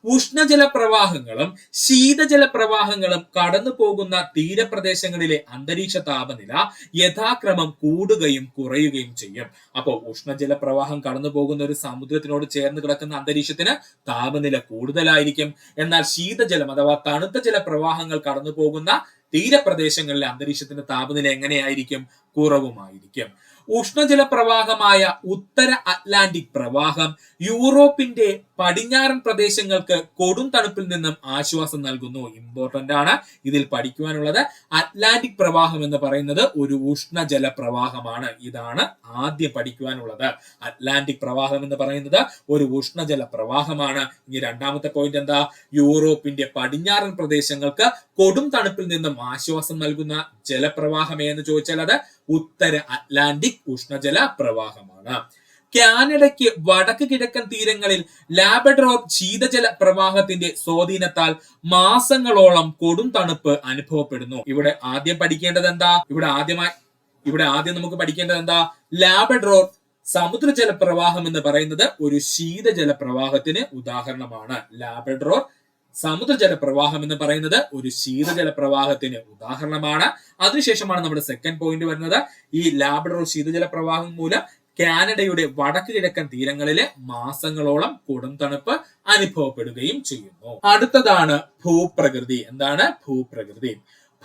ഉഷ്ണജല പ്രവാഹങ്ങളും ശീതജല പ്രവാഹങ്ങളും കടന്നു പോകുന്ന തീരപ്രദേശങ്ങളിലെ അന്തരീക്ഷ താപനില യഥാക്രമം കൂടുകയും കുറയുകയും ചെയ്യും. അപ്പോൾ ഉഷ്ണജല പ്രവാഹം കടന്നു പോകുന്ന ഒരു സമുദ്രത്തിനോട് ചേർന്ന് കിടക്കുന്ന അന്തരീക്ഷത്തിന് താപനില കൂടുതലായിരിക്കും. എന്നാൽ ശീതജലം അഥവാ തണുത്ത ജല പ്രവാഹങ്ങൾ കടന്നു പോകുന്ന തീരപ്രദേശങ്ങളിലെ അന്തരീക്ഷത്തിന്റെ താപനില എങ്ങനെയായിരിക്കും? കുറവുമായിരിക്കും. ഉഷ്ണജല പ്രവാഹമായ ഉത്തര അറ്റ്ലാന്റിക് പ്രവാഹം യൂറോപ്പിന്റെ പടിഞ്ഞാറൻ പ്രദേശങ്ങൾക്ക് കൊടും തണുപ്പിൽ നിന്നും ആശ്വാസം നൽകുന്നു. ഇമ്പോർട്ടന്റ് ആണ് ഇതിൽ പഠിക്കുവാനുള്ളത്. അറ്റ്ലാന്റിക് പ്രവാഹം എന്ന് പറയുന്നത് ഒരു ഉഷ്ണജല പ്രവാഹമാണ്. ഇതാണ് ആദ്യം പഠിക്കുവാനുള്ളത്. അറ്റ്ലാന്റിക് പ്രവാഹം എന്ന് പറയുന്നത് ഒരു ഉഷ്ണജല പ്രവാഹമാണ്. ഇനി രണ്ടാമത്തെ പോയിന്റ് എന്താ? യൂറോപ്പിന്റെ പടിഞ്ഞാറൻ പ്രദേശങ്ങൾക്ക് കൊടും തണുപ്പിൽ നിന്നും ആശ്വാസം നൽകുന്ന ജലപ്രവാഹം എന്ന് ചോദിച്ചാൽ അത് ഉത്തര അറ്റ്ലാന്റിക് ഉഷ്ണജല പ്രവാഹമാണ്. കാനഡയ്ക്ക് വടക്ക് കിഴക്കൻ തീരങ്ങളിൽ ലാബ്രഡോർ ശീതജല പ്രവാഹത്തിന്റെ സ്വാധീനത്താൽ മാസങ്ങളോളം കൊടും തണുപ്പ് അനുഭവപ്പെടുന്നു. ഇവിടെ ആദ്യം പഠിക്കേണ്ടത് എന്താ? ഇവിടെ ആദ്യം നമുക്ക് പഠിക്കേണ്ടത് എന്താ? ലാബ്രഡോർ സമുദ്രജല പ്രവാഹം എന്ന് പറയുന്നത് ഒരു ശീതജല പ്രവാഹത്തിന് ഉദാഹരണമാണ്. ലാബ്രഡോർ സമുദ്രജല പ്രവാഹം എന്ന് പറയുന്നത് ഒരു ശീതജല പ്രവാഹത്തിന് ഉദാഹരണമാണ്. അതിനുശേഷമാണ് നമ്മുടെ സെക്കൻഡ് പോയിന്റ് വരുന്നത്. ഈ ലാബ്രഡോർ ശീതജല പ്രവാഹം മൂലം കാനഡയുടെ വടക്ക് കിഴക്കൻ തീരങ്ങളിലെ മാസങ്ങളോളം കൊടും തണുപ്പ് അനുഭവപ്പെടുകയും ചെയ്യുന്നു. അടുത്തതാണ് ഭൂപ്രകൃതി. എന്താണ് ഭൂപ്രകൃതി?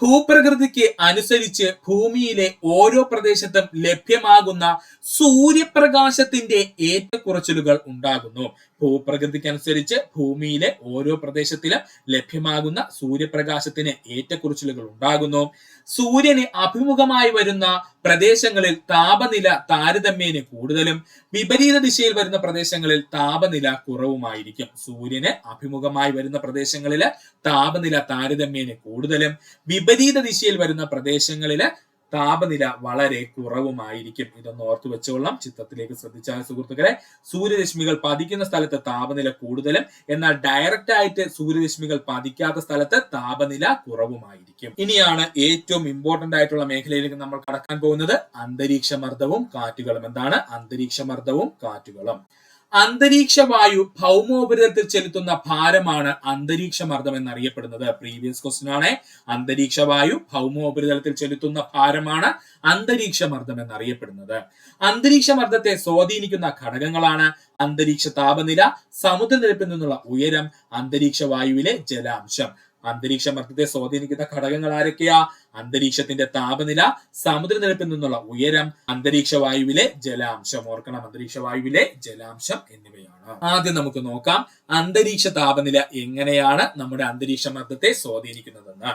ഭൂപ്രകൃതിക്ക് അനുസരിച്ച് ഭൂമിയിലെ ഓരോ പ്രദേശത്തും ലഭ്യമാകുന്ന സൂര്യപ്രകാശത്തിന്റെ ഏറ്റക്കുറച്ചിലുകൾ ഉണ്ടാകുന്നു. ഭൂപ്രകൃതിക്കനുസരിച്ച് ഭൂമിയിലെ ഓരോ പ്രദേശത്തിലും ലഭ്യമാകുന്ന സൂര്യപ്രകാശത്തിന് ഏറ്റക്കുറച്ചിലുകൾ ഉണ്ടാകുന്നു. സൂര്യന് അഭിമുഖമായി വരുന്ന പ്രദേശങ്ങളിൽ താപനില താരതമ്യേന കൂടുതലും വിപരീത ദിശയിൽ വരുന്ന പ്രദേശങ്ങളിൽ താപനില കുറവുമായിരിക്കും. സൂര്യന് അഭിമുഖമായി വരുന്ന പ്രദേശങ്ങളിൽ താപനില താരതമ്യേന കൂടുതലും വിപരീത ദിശയിൽ വരുന്ന പ്രദേശങ്ങളിൽ താപനില വളരെ കുറവുമായിരിക്കും. ഇതൊന്ന് ഓർത്തു വെച്ചോളാം. ചിത്രത്തിലേക്ക് ശ്രദ്ധിച്ചാൽ സുഹൃത്തുക്കളെ, സൂര്യരശ്മികൾ പതിക്കുന്ന സ്ഥലത്ത് താപനില കൂടുതലും എന്നാൽ ഡയറക്റ്റ് ആയിട്ട് സൂര്യരശ്മികൾ പതിക്കാത്ത സ്ഥലത്ത് താപനില കുറവുമായിരിക്കും. ഇനിയാണ് ഏറ്റവും ഇമ്പോർട്ടന്റ് ആയിട്ടുള്ള മേഖലയിലേക്ക് നമ്മൾ കടക്കാൻ പോകുന്നത്, അന്തരീക്ഷമർദ്ദവും കാറ്റുകളും. എന്താണ് അന്തരീക്ഷമർദ്ദവും കാറ്റുകളും? അന്തരീക്ഷ വായു ഭൗമോപരിതലത്തിൽ ചെലുത്തുന്ന ഭാരമാണ് അന്തരീക്ഷമർദ്ദം എന്നറിയപ്പെടുന്നത്. പ്രീവിയസ് ക്വസ്റ്റ്യൻ ആണ്. അന്തരീക്ഷ വായു ഭൗമോപരിതലത്തിൽ ചെലുത്തുന്ന ഭാരമാണ് അന്തരീക്ഷമർദ്ദം എന്നറിയപ്പെടുന്നത്. അന്തരീക്ഷമർദ്ദത്തെ സ്വാധീനിക്കുന്ന ഘടകങ്ങളാണ് അന്തരീക്ഷ താപനില, സമുദ്രനിരപ്പിൽ നിന്നുള്ള ഉയരം, അന്തരീക്ഷ വായുവിലെ ജലാംശം. അന്തരീക്ഷ മർദ്ദത്തെ സ്വാധീനിക്കുന്ന ഘടകങ്ങൾ ആരൊക്കെയാ? അന്തരീക്ഷത്തിന്റെ താപനില, സമുദ്രനിരപ്പിൽ നിന്നുള്ള ഉയരം, അന്തരീക്ഷ വായുവിലെ ജലാംശം. ഓർക്കണം, അന്തരീക്ഷ വായുവിലെ ജലാംശം എന്നിവയാണ്. ആദ്യം നമുക്ക് നോക്കാം അന്തരീക്ഷ താപനില എങ്ങനെയാണ് നമ്മുടെ അന്തരീക്ഷ മർദ്ദത്തെ സ്വാധീനിക്കുന്നതെന്ന്.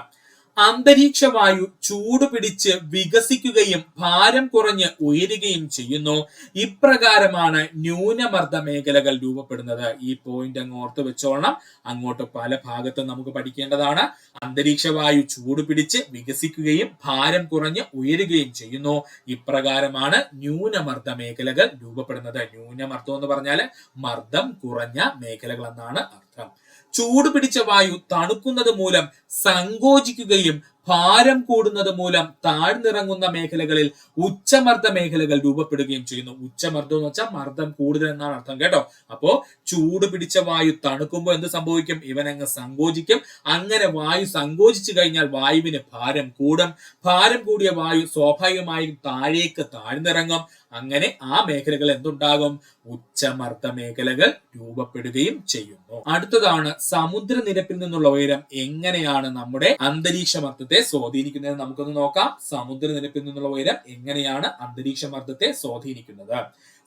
അന്തരീക്ഷ വായു ചൂട് പിടിച്ച് വികസിക്കുകയും ഭാരം കുറഞ്ഞ് ഉയരുകയും ചെയ്യുന്നു. ഇപ്രകാരമാണ് ന്യൂനമർദ്ദ മേഖലകൾ രൂപപ്പെടുന്നത്. ഈ പോയിന്റ് അങ്ങ് ഓർത്ത് വെച്ചോളണം. അങ്ങോട്ട് പല ഭാഗത്തും നമുക്ക് പഠിക്കേണ്ടതാണ്. അന്തരീക്ഷ വായു ചൂട് പിടിച്ച് വികസിക്കുകയും ഭാരം കുറഞ്ഞ് ഉയരുകയും ചെയ്യുന്നു. ഇപ്രകാരമാണ് ന്യൂനമർദ്ദ മേഖലകൾ രൂപപ്പെടുന്നത്. ന്യൂനമർദ്ദം എന്ന് പറഞ്ഞാൽ മർദ്ദം കുറഞ്ഞ മേഖലകൾ എന്നാണ് അർത്ഥം. ചൂട് പിടിച്ച വായു തണുക്കുന്നത് മൂലം സങ്കോചിക്കുകയും ഭാരം കൂടുന്നത് മൂലം താഴ്ന്നിറങ്ങുന്ന മേഖലകളിൽ ഉച്ചമർദ്ദ മേഖലകൾ രൂപപ്പെടുകയും ചെയ്യുന്നു. ഉച്ചമർദ്ദം എന്ന് വെച്ചാൽ മർദ്ദം കൂടുതൽ എന്നാണ് അർത്ഥം കേട്ടോ. അപ്പോ ചൂട് പിടിച്ച വായു തണുക്കുമ്പോൾ എന്ത് സംഭവിക്കും? ഇവനങ്ങ് സങ്കോചിക്കും. അങ്ങനെ വായു സങ്കോചിച്ചു കഴിഞ്ഞാൽ വായുവിന് ഭാരം കൂടും. ഭാരം കൂടിയ വായു സ്വാഭാവികമായും താഴേക്ക് താഴ്ന്നിറങ്ങും. അങ്ങനെ ആ മേഖലകൾ എന്തുണ്ടാകും? ഉച്ചമർദ്ദ മേഖലകൾ രൂപപ്പെടുകയും ചെയ്യുന്നു. അടുത്തതാണ് സമുദ്രനിരപ്പിൽ നിന്നുള്ള ഉയരം എങ്ങനെയാണ് നമ്മുടെ അന്തരീക്ഷ മർദ്ദത്തെ സ്വാധീനിക്കുന്നത് നമുക്കൊന്ന് നോക്കാം. സമുദ്രനിരപ്പിൽ നിന്നുള്ള ഉയരം എങ്ങനെയാണ് അന്തരീക്ഷ മർദ്ദത്തെ സ്വാധീനിക്കുന്നത്?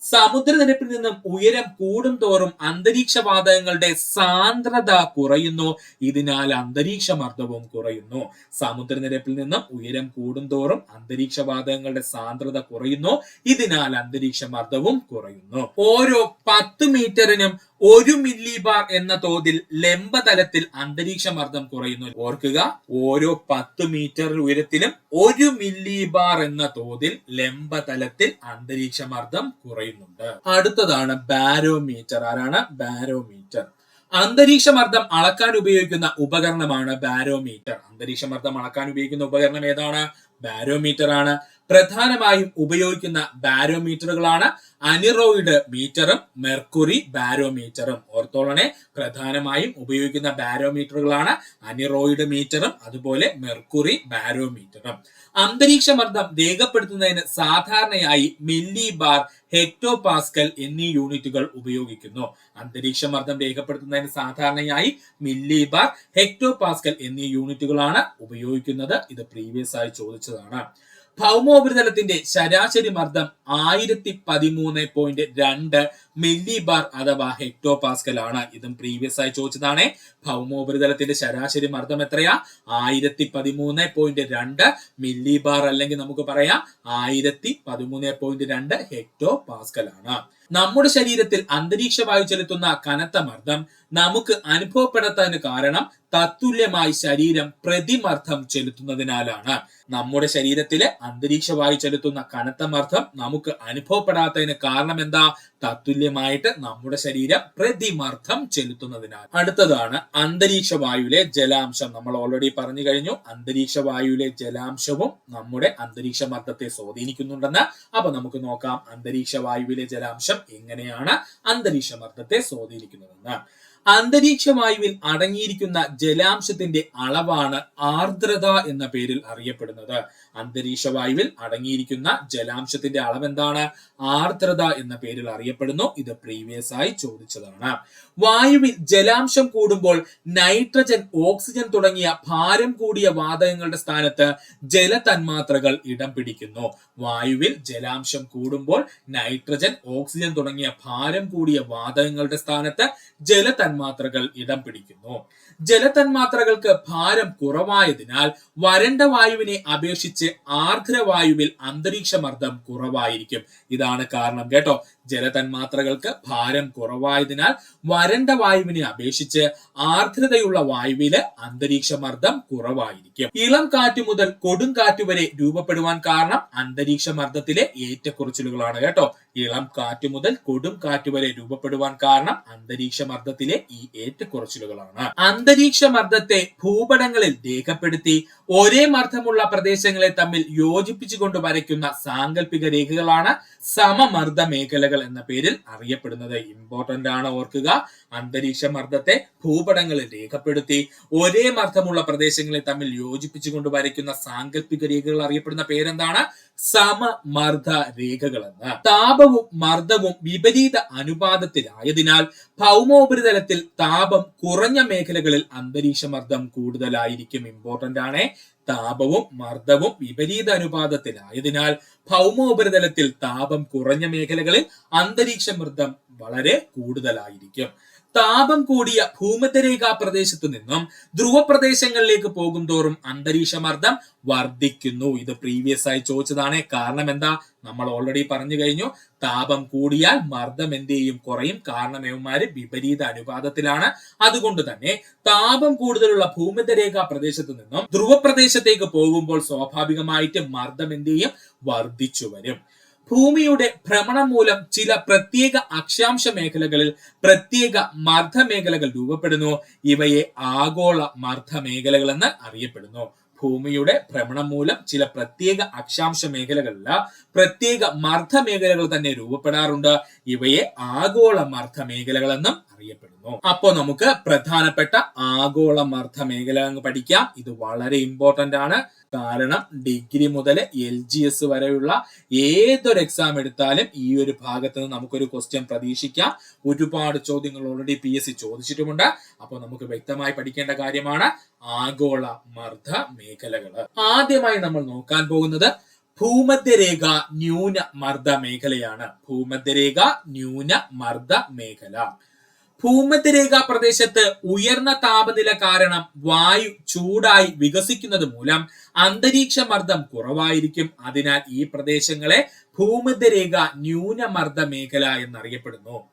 സമുദ്രനിരപ്പിൽ നിന്നും ഉയരം കൂടും തോറും അന്തരീക്ഷ വാതകങ്ങളുടെ സാന്ദ്രത കുറയുന്നു. ഇതിനാൽ അന്തരീക്ഷ മർദ്ദവും കുറയുന്നു. സമുദ്രനിരപ്പിൽ നിന്നും ഉയരം കൂടും തോറും അന്തരീക്ഷ വാതകങ്ങളുടെ സാന്ദ്രത കുറയുന്നു. ഇതിനാൽ അന്തരീക്ഷ മർദ്ദവും കുറയുന്നു. ഓരോ 10 മീറ്ററിനും 1 മില്ലി ബാർ എന്ന തോതിൽ ലംബതലത്തിൽ അന്തരീക്ഷ മർദ്ദം കുറയുന്നു. ഓർക്കുക, ഓരോ 10 മീറ്റർ ഉയരത്തിലും 1 മില്ലി ബാർ എന്ന തോതിൽ ലംബതലത്തിൽ അന്തരീക്ഷ മർദ്ദം കുറയുന്നുണ്ട്. അടുത്തതാണ് ബാരോമീറ്റർ. ആരാണ്? ബാരോമീറ്റർ. അന്തരീക്ഷ മർദ്ദം അളക്കാൻ ഉപയോഗിക്കുന്ന ഉപകരണമാണ് ബാരോമീറ്റർ. അന്തരീക്ഷ മർദ്ദം അളക്കാൻ ഉപയോഗിക്കുന്ന ഉപകരണം ഏതാണ്? ബാരോമീറ്റർ ആണ്. പ്രധാനമായും ഉപയോഗിക്കുന്ന ബാരോമീറ്ററുകളാണ് അനിറോയിഡ് മീറ്ററും മെർക്കുറി ബാരോമീറ്ററും. ഓർത്തോളനെ, പ്രധാനമായും ഉപയോഗിക്കുന്ന ബാരോമീറ്ററുകളാണ് അനിറോയിഡ് മീറ്ററും അതുപോലെ മെർക്കുറി ബാരോമീറ്ററും. അന്തരീക്ഷ മർദ്ദം രേഖപ്പെടുത്തുന്നതിന് സാധാരണയായി മില്ലി ബാർ, ഹെക്ടോ പാസ്കൽ എന്നീ യൂണിറ്റുകൾ ഉപയോഗിക്കുന്നു. അന്തരീക്ഷ മർദ്ദം രേഖപ്പെടുത്തുന്നതിന് സാധാരണയായി മില്ലി ബാർ, ഹെക്ടോ പാസ്കൽ എന്നീ യൂണിറ്റുകളാണ് ഉപയോഗിക്കുന്നത്. ഇത് പ്രീവിയസ് ആയി ചോദിച്ചതാണ്. ഭൗമോപരിതലത്തിന്റെ ശരാശരി മർദ്ദം 1013.2 മില്ലി ബാർ അഥവാ ഹെക്ടോ പാസ്കൽ ആണ്. ഇതും പ്രീവിയസ് ആയി ചോദിച്ചതാണ്. ഭൗമോപരിതലത്തിന്റെ ശരാശരി മർദ്ദം എത്രയാ? 1013.2 മില്ലി ബാർ, അല്ലെങ്കിൽ നമുക്ക് പറയാം 1013.2 ഹെക്ടോ പാസ്കൽ ആണ്. നമ്മുടെ ശരീരത്തിൽ അന്തരീക്ഷ വായു ചെലുത്തുന്ന കനത്ത മർദ്ദം നമുക്ക് അനുഭവപ്പെടാത്തതിന് കാരണം തത്തുല്യമായി ശരീരം പ്രതിമർദ്ദം ചെലുത്തുന്നതിനാലാണ്. നമ്മുടെ ശരീരത്തിലെ അന്തരീക്ഷ വായു ചെലുത്തുന്ന കനത്ത മർദ്ദം നമുക്ക് അനുഭവപ്പെടാത്തതിന് കാരണം എന്താ? തത്തുല്യമായിട്ട് നമ്മുടെ ശരീരം പ്രതിമർദ്ദം ചെലുത്തുന്നതിനാൽ. അടുത്തതാണ് അന്തരീക്ഷ വായുവിലെ ജലാംശം. നമ്മൾ ഓൾറെഡി പറഞ്ഞു കഴിഞ്ഞു, അന്തരീക്ഷ വായുവിലെ ജലാംശവും നമ്മുടെ അന്തരീക്ഷ മർദ്ദത്തെ സ്വാധീനിക്കുന്നുണ്ടെന്ന്. അപ്പൊ നമുക്ക് നോക്കാം അന്തരീക്ഷ വായുവിലെ ജലാംശം എങ്ങനെയാണ് അന്തരീക്ഷ മർദ്ദത്തെ സ്വാധീനിക്കുന്നതെന്ന്. അന്തരീക്ഷ വായുവിൽ അടങ്ങിയിരിക്കുന്ന ജലാംശത്തിന്റെ അളവാണ് ആർദ്രത എന്ന പേരിൽ അറിയപ്പെടുന്നത്. അന്തരീക്ഷ വായുവിൽ അടങ്ങിയിരിക്കുന്ന ജലാംശത്തിന്റെ അളവ് എന്താണ്? ആർദ്രത എന്ന പേരിൽ അറിയപ്പെടുന്നു. ഇത് പ്രീവിയസ് ആയി ചോദിച്ചതാണ്. വായുവിൽ ജലാംശം കൂടുമ്പോൾ നൈട്രജൻ, ഓക്സിജൻ തുടങ്ങിയ ഭാരം കൂടിയ വാതകങ്ങളുടെ സ്ഥാനത്ത് ജലതന്മാത്രകൾ ഇടം പിടിക്കുന്നു. വായുവിൽ ജലാംശം കൂടുമ്പോൾ നൈട്രജൻ, ഓക്സിജൻ തുടങ്ങിയ ഭാരം കൂടിയ വാതകങ്ങളുടെ സ്ഥാനത്ത് ജലതന്മാത്രകൾ ഇടം പിടിക്കുന്നു. ജലതന്മാത്രകൾക്ക് ഭാരം കുറവായതിനാൽ വരണ്ട വായുവിനെ അപേക്ഷിച്ച് ആർദ്രവായുവിൽ അന്തരീക്ഷമർദ്ദം കുറവായിരിക്കും. ഇതാണ് കാരണം കേട്ടോ. ജലതന്മാത്രകൾക്ക് ഭാരം കുറവായതിനാൽ വരണ്ട വായുവിനെ അപേക്ഷിച്ച് ആർദ്രതയുള്ള വായുവില് അന്തരീക്ഷമർദ്ദം കുറവായിരിക്കും. ഇളം കാറ്റ് മുതൽ കൊടുങ്കാറ്റ് വരെ രൂപപ്പെടുവാൻ കാരണം അന്തരീക്ഷമർദ്ദത്തിലെ ഏറ്റക്കുറച്ചിലുകളാണ് കേട്ടോ. ഇളം കാറ്റ് മുതൽ കൊടും കാറ്റ് വരെ രൂപപ്പെടുവാൻ കാരണം അന്തരീക്ഷമർദ്ദത്തിലെ ഈ ഏറ്റക്കുറച്ചിലുകളാണ്. അന്തരീക്ഷമർദ്ദത്തെ ഭൂപടങ്ങളിൽ രേഖപ്പെടുത്തി ഒരേ മർദ്ദമുള്ള പ്രദേശങ്ങളെ തമ്മിൽ യോജിപ്പിച്ചുകൊണ്ട് വരയ്ക്കുന്ന സാങ്കല്പിക രേഖകളാണ് സമമർദ്ദ മേഖലകൾ എന്ന പേരിൽ അറിയപ്പെടുന്നത്. ഇമ്പോർട്ടന്റ് ആണ്, ഓർക്കുക. അന്തരീക്ഷമർദ്ദത്തെ ഭൂപടങ്ങളിൽ രേഖപ്പെടുത്തി ഒരേ മർദ്ദമുള്ള പ്രദേശങ്ങളെ തമ്മിൽ യോജിപ്പിച്ചുകൊണ്ട് വരയ്ക്കുന്ന സാങ്കല്പിക രേഖകൾ അറിയപ്പെടുന്ന പേരെന്താണ്? സമമർദ്ദ രേഖകൾ എന്ന്. താപവും മർദ്ദവും വിപരീത അനുപാതത്തിലായതിനാൽ ഭൗമോപരിതലത്തിൽ താപം കുറഞ്ഞ മേഖലകളിൽ അന്തരീക്ഷമർദ്ദം കൂടുതലായിരിക്കും. ഇമ്പോർട്ടന്റ് ആണ്. താപവും മർദ്ദവും വിപരീത അനുപാതത്തിലായതിനാൽ ഭൗമോപരിതലത്തിൽ താപം കുറഞ്ഞ മേഖലകളിൽ അന്തരീക്ഷമർദ്ദം വളരെ കൂടുതലായിരിക്കും. താപം കൂടിയ ഭൂമധ്യരേഖാ പ്രദേശത്തു നിന്നും ധ്രുവ പ്രദേശങ്ങളിലേക്ക് പോകും തോറും അന്തരീക്ഷമർദ്ദം വർദ്ധിക്കുന്നു. ഇത് പ്രീവിയസ് ആയി ചോദിച്ചതാണ്. കാരണം എന്താ? നമ്മൾ ഓൾറെഡി പറഞ്ഞു കഴിഞ്ഞു. താപം കൂടിയാൽ മർദ്ദം എന്ത് ചെയ്യും? കുറയും. കാരണം ഇവന്മാര് വിപരീത അനുപാതത്തിലാണ്. അതുകൊണ്ട് തന്നെ താപം കൂടുതലുള്ള ഭൂമധ്യരേഖാ പ്രദേശത്തു നിന്നും ധ്രുവ പ്രദേശത്തേക്ക് പോകുമ്പോൾ സ്വാഭാവികമായിട്ട് മർദ്ദം എന്ത് ചെയ്യും? വർദ്ധിച്ചു വരും. ഭൂമിയുടെ ഭ്രമണം മൂലം ചില പ്രത്യേക അക്ഷാംശ മേഖലകളിൽ പ്രത്യേക മർദ്ദമേഖലകൾ രൂപപ്പെടുന്നു. ഇവയെ ആഗോള മർദ്ദമേഖലകൾ എന്ന് അറിയപ്പെടുന്നു. ഭൂമിയുടെ ഭ്രമണം മൂലം ചില പ്രത്യേക അക്ഷാംശ മേഖലകളിൽ പ്രത്യേക മർദ്ദമേഖലകൾ തന്നെ രൂപപ്പെടാറുണ്ട്. ഇവയെ ആഗോള മർദ്ദമേഖലകൾ എന്നും അറിയപ്പെടുന്നു. അപ്പോ നമുക്ക് പ്രധാനപ്പെട്ട ആഗോള മർദ്ദമേഖല അങ്ങ് പഠിക്കാം. ഇത് വളരെ ഇമ്പോർട്ടന്റ് ആണ്. കാരണം ഡിഗ്രി മുതൽ LGS വരെയുള്ള ഏതൊരു എക്സാം എടുത്താലും ഈ ഒരു ഭാഗത്ത് നിന്ന് നമുക്കൊരു ക്വസ്റ്റ്യൻ പ്രതീക്ഷിക്കാം. ഒരുപാട് ചോദ്യങ്ങൾ ഓൾറെഡി PSC ചോദിച്ചിട്ടുമുണ്ട്. അപ്പോൾ നമുക്ക് വ്യക്തമായി പഠിക്കേണ്ട കാര്യമാണ് ആഗോള മർദ്ദ മേഖലകൾ. ആദ്യമായി നമ്മൾ നോക്കാൻ പോകുന്നത് ഭൂമധ്യരേഖ ന്യൂനമർദ്ദ മേഖലയാണ്. ഭൂമധ്യരേഖ ന്യൂനമർദ്ദ മേഖല. ഭൂമധ്യരേഖാ പ്രദേശത്ത് ഉയർന്ന താപനില കാരണം വായു ചൂടായി വികസിക്കുന്നത് മൂലം അന്തരീക്ഷ മർദ്ദം കുറവായിരിക്കും. അതിനാൽ ഈ പ്രദേശങ്ങളെ ഭൂമധ്യരേഖ ന്യൂനമർദ്ദ മേഖല എന്നറിയപ്പെടുന്നു.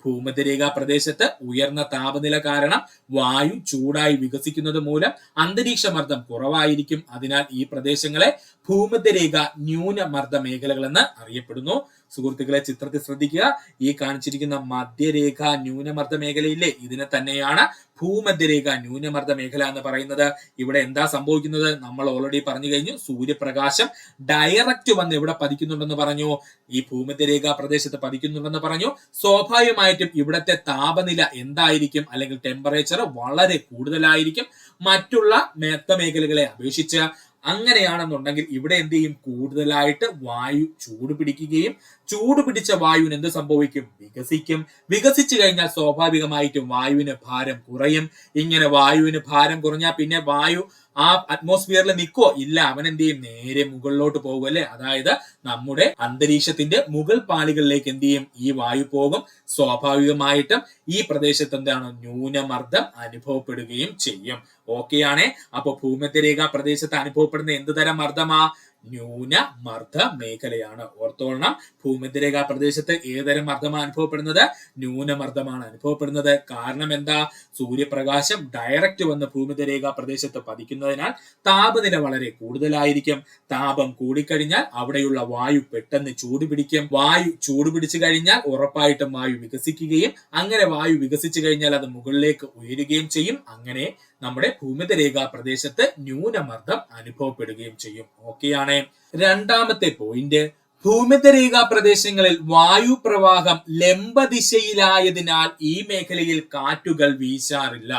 ഭൂമധ്യരേഖാ പ്രദേശത്ത് ഉയർന്ന താപനില കാരണം വായു ചൂടായി വികസിക്കുന്നത് മൂലം അന്തരീക്ഷ മർദ്ദം കുറവായിരിക്കും. അതിനാൽ ഈ പ്രദേശങ്ങളെ ഭൂമധ്യരേഖ ന്യൂനമർദ്ദ മേഖലകൾ എന്ന് അറിയപ്പെടുന്നു. സുഹൃത്തുക്കളെ, ചിത്രത്തിൽ ശ്രദ്ധിക്കുക. ഈ കാണിച്ചിരിക്കുന്ന മധ്യരേഖ ന്യൂനമർദ്ദ മേഖലയില്ലേ, ഇതിനെ തന്നെയാണ് ഭൂമധ്യരേഖ ന്യൂനമർദ്ദ മേഖല എന്ന് പറയുന്നത്. ഇവിടെ എന്താ സംഭവിക്കുന്നത്? നമ്മൾ ഓൾറെഡി പറഞ്ഞു കഴിഞ്ഞു. സൂര്യപ്രകാശം ഡയറക്റ്റ് വന്ന് ഇവിടെ പതിക്കുന്നുണ്ടെന്ന് പറഞ്ഞു. ഈ ഭൂമധ്യരേഖാ പ്രദേശത്ത് പതിക്കുന്നുണ്ടെന്ന് പറഞ്ഞു. സ്വാഭാവികമായിട്ടും ഇവിടത്തെ താപനില എന്തായിരിക്കും? അല്ലെങ്കിൽ ടെമ്പറേച്ചർ വളരെ കൂടുതലായിരിക്കും മറ്റുള്ള മേഖലകളെ അപേക്ഷിച്ച്. അങ്ങനെയാണെന്നുണ്ടെങ്കിൽ ഇവിടെ എന്ത് ചെയ്യും? കൂടുതലായിട്ട് വായു ചൂട് പിടിക്കുകയും ചൂട് പിടിച്ച വായുവിന് എന്ത് സംഭവിക്കും? വികസിക്കും. വികസിച്ചു കഴിഞ്ഞാൽ സ്വാഭാവികമായിട്ടും വായുവിന് ഭാരം കുറയും. ഇങ്ങനെ വായുവിന് ഭാരം കുറഞ്ഞാൽ പിന്നെ വായു ആ അറ്റ്മോസ്ഫിയറിൽ നിൽക്കോ? ഇല്ല. അവൻ എന്ത് ചെയ്യും? നേരെ മുകളിലോട്ട് പോകും അല്ലെ. അതായത് നമ്മുടെ അന്തരീക്ഷത്തിന്റെ മുകൾ പാളികളിലേക്ക് എന്ത് ചെയ്യും? ഈ വായു പോകും. സ്വാഭാവികമായിട്ടും ഈ പ്രദേശത്ത് എന്താണ്? ന്യൂനമർദ്ദം അനുഭവപ്പെടുകയും ചെയ്യും. ഓക്കെ ആണേ. അപ്പൊ ഭൂമധ്യരേഖാ പ്രദേശത്ത് അനുഭവപ്പെടുന്ന എന്ത് തരം മർദ്ദമാ? ന്യൂനമർദ്ദ മേഖലയാണ്. ഓർത്തോളണം. ഭൂമധ്യരേഖാ പ്രദേശത്ത് ഏതരം മർദ്ദമാണ് അനുഭവപ്പെടുന്നത്? ന്യൂനമർദ്ദമാണ് അനുഭവപ്പെടുന്നത്. കാരണം എന്താ? സൂര്യപ്രകാശം ഡയറക്റ്റ് വന്ന് ഭൂമധ്യരേഖാ പ്രദേശത്ത് പതിക്കുന്നതിനാൽ താപനില വളരെ കൂടുതലായിരിക്കും. താപം കൂടിക്കഴിഞ്ഞാൽ അവിടെയുള്ള വായു പെട്ടെന്ന് ചൂട് പിടിക്കും. വായു ചൂട് പിടിച്ചു കഴിഞ്ഞാൽ ഉറപ്പായിട്ടും വായു വികസിക്കുകയും അങ്ങനെ വായു വികസിച്ചു കഴിഞ്ഞാൽ അത് മുകളിലേക്ക് ഉയരുകയും ചെയ്യും. അങ്ങനെ നമ്മുടെ ഭൂമധ്യരേഖാ പ്രദേശത്ത് ന്യൂനമർദ്ദം അനുഭവപ്പെടുകയും ചെയ്യും. ഓക്കെയാണ്. രണ്ടാമത്തെ പോയിന്റ്, ഭൂമധ്യരേഖാ പ്രദേശങ്ങളിൽ വായു പ്രവാഹം ലംബദിശയിലായതിനാൽ ഈ മേഖലയിൽ കാറ്റുകൾ വീശാറില്ല.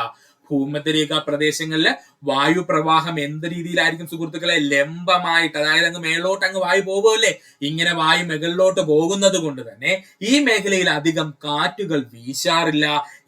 ഭൂമധ്യരേഖാ പ്രദേശങ്ങളില് വായു പ്രവാഹം എന്ത് രീതിയിലായിരിക്കും സുഹൃത്തുക്കളെ? ലംബമായിട്ട്, അതായത് അങ്ങ് മേലോട്ട് അങ്ങ് വായു പോകുമല്ലേ, ഇങ്ങനെ വായു മുകളിലോട്ട് പോകുന്നത് കൊണ്ട് തന്നെ ഈ മേഖലയിൽ അധികം കാറ്റുകൾ വീശാറില്ല.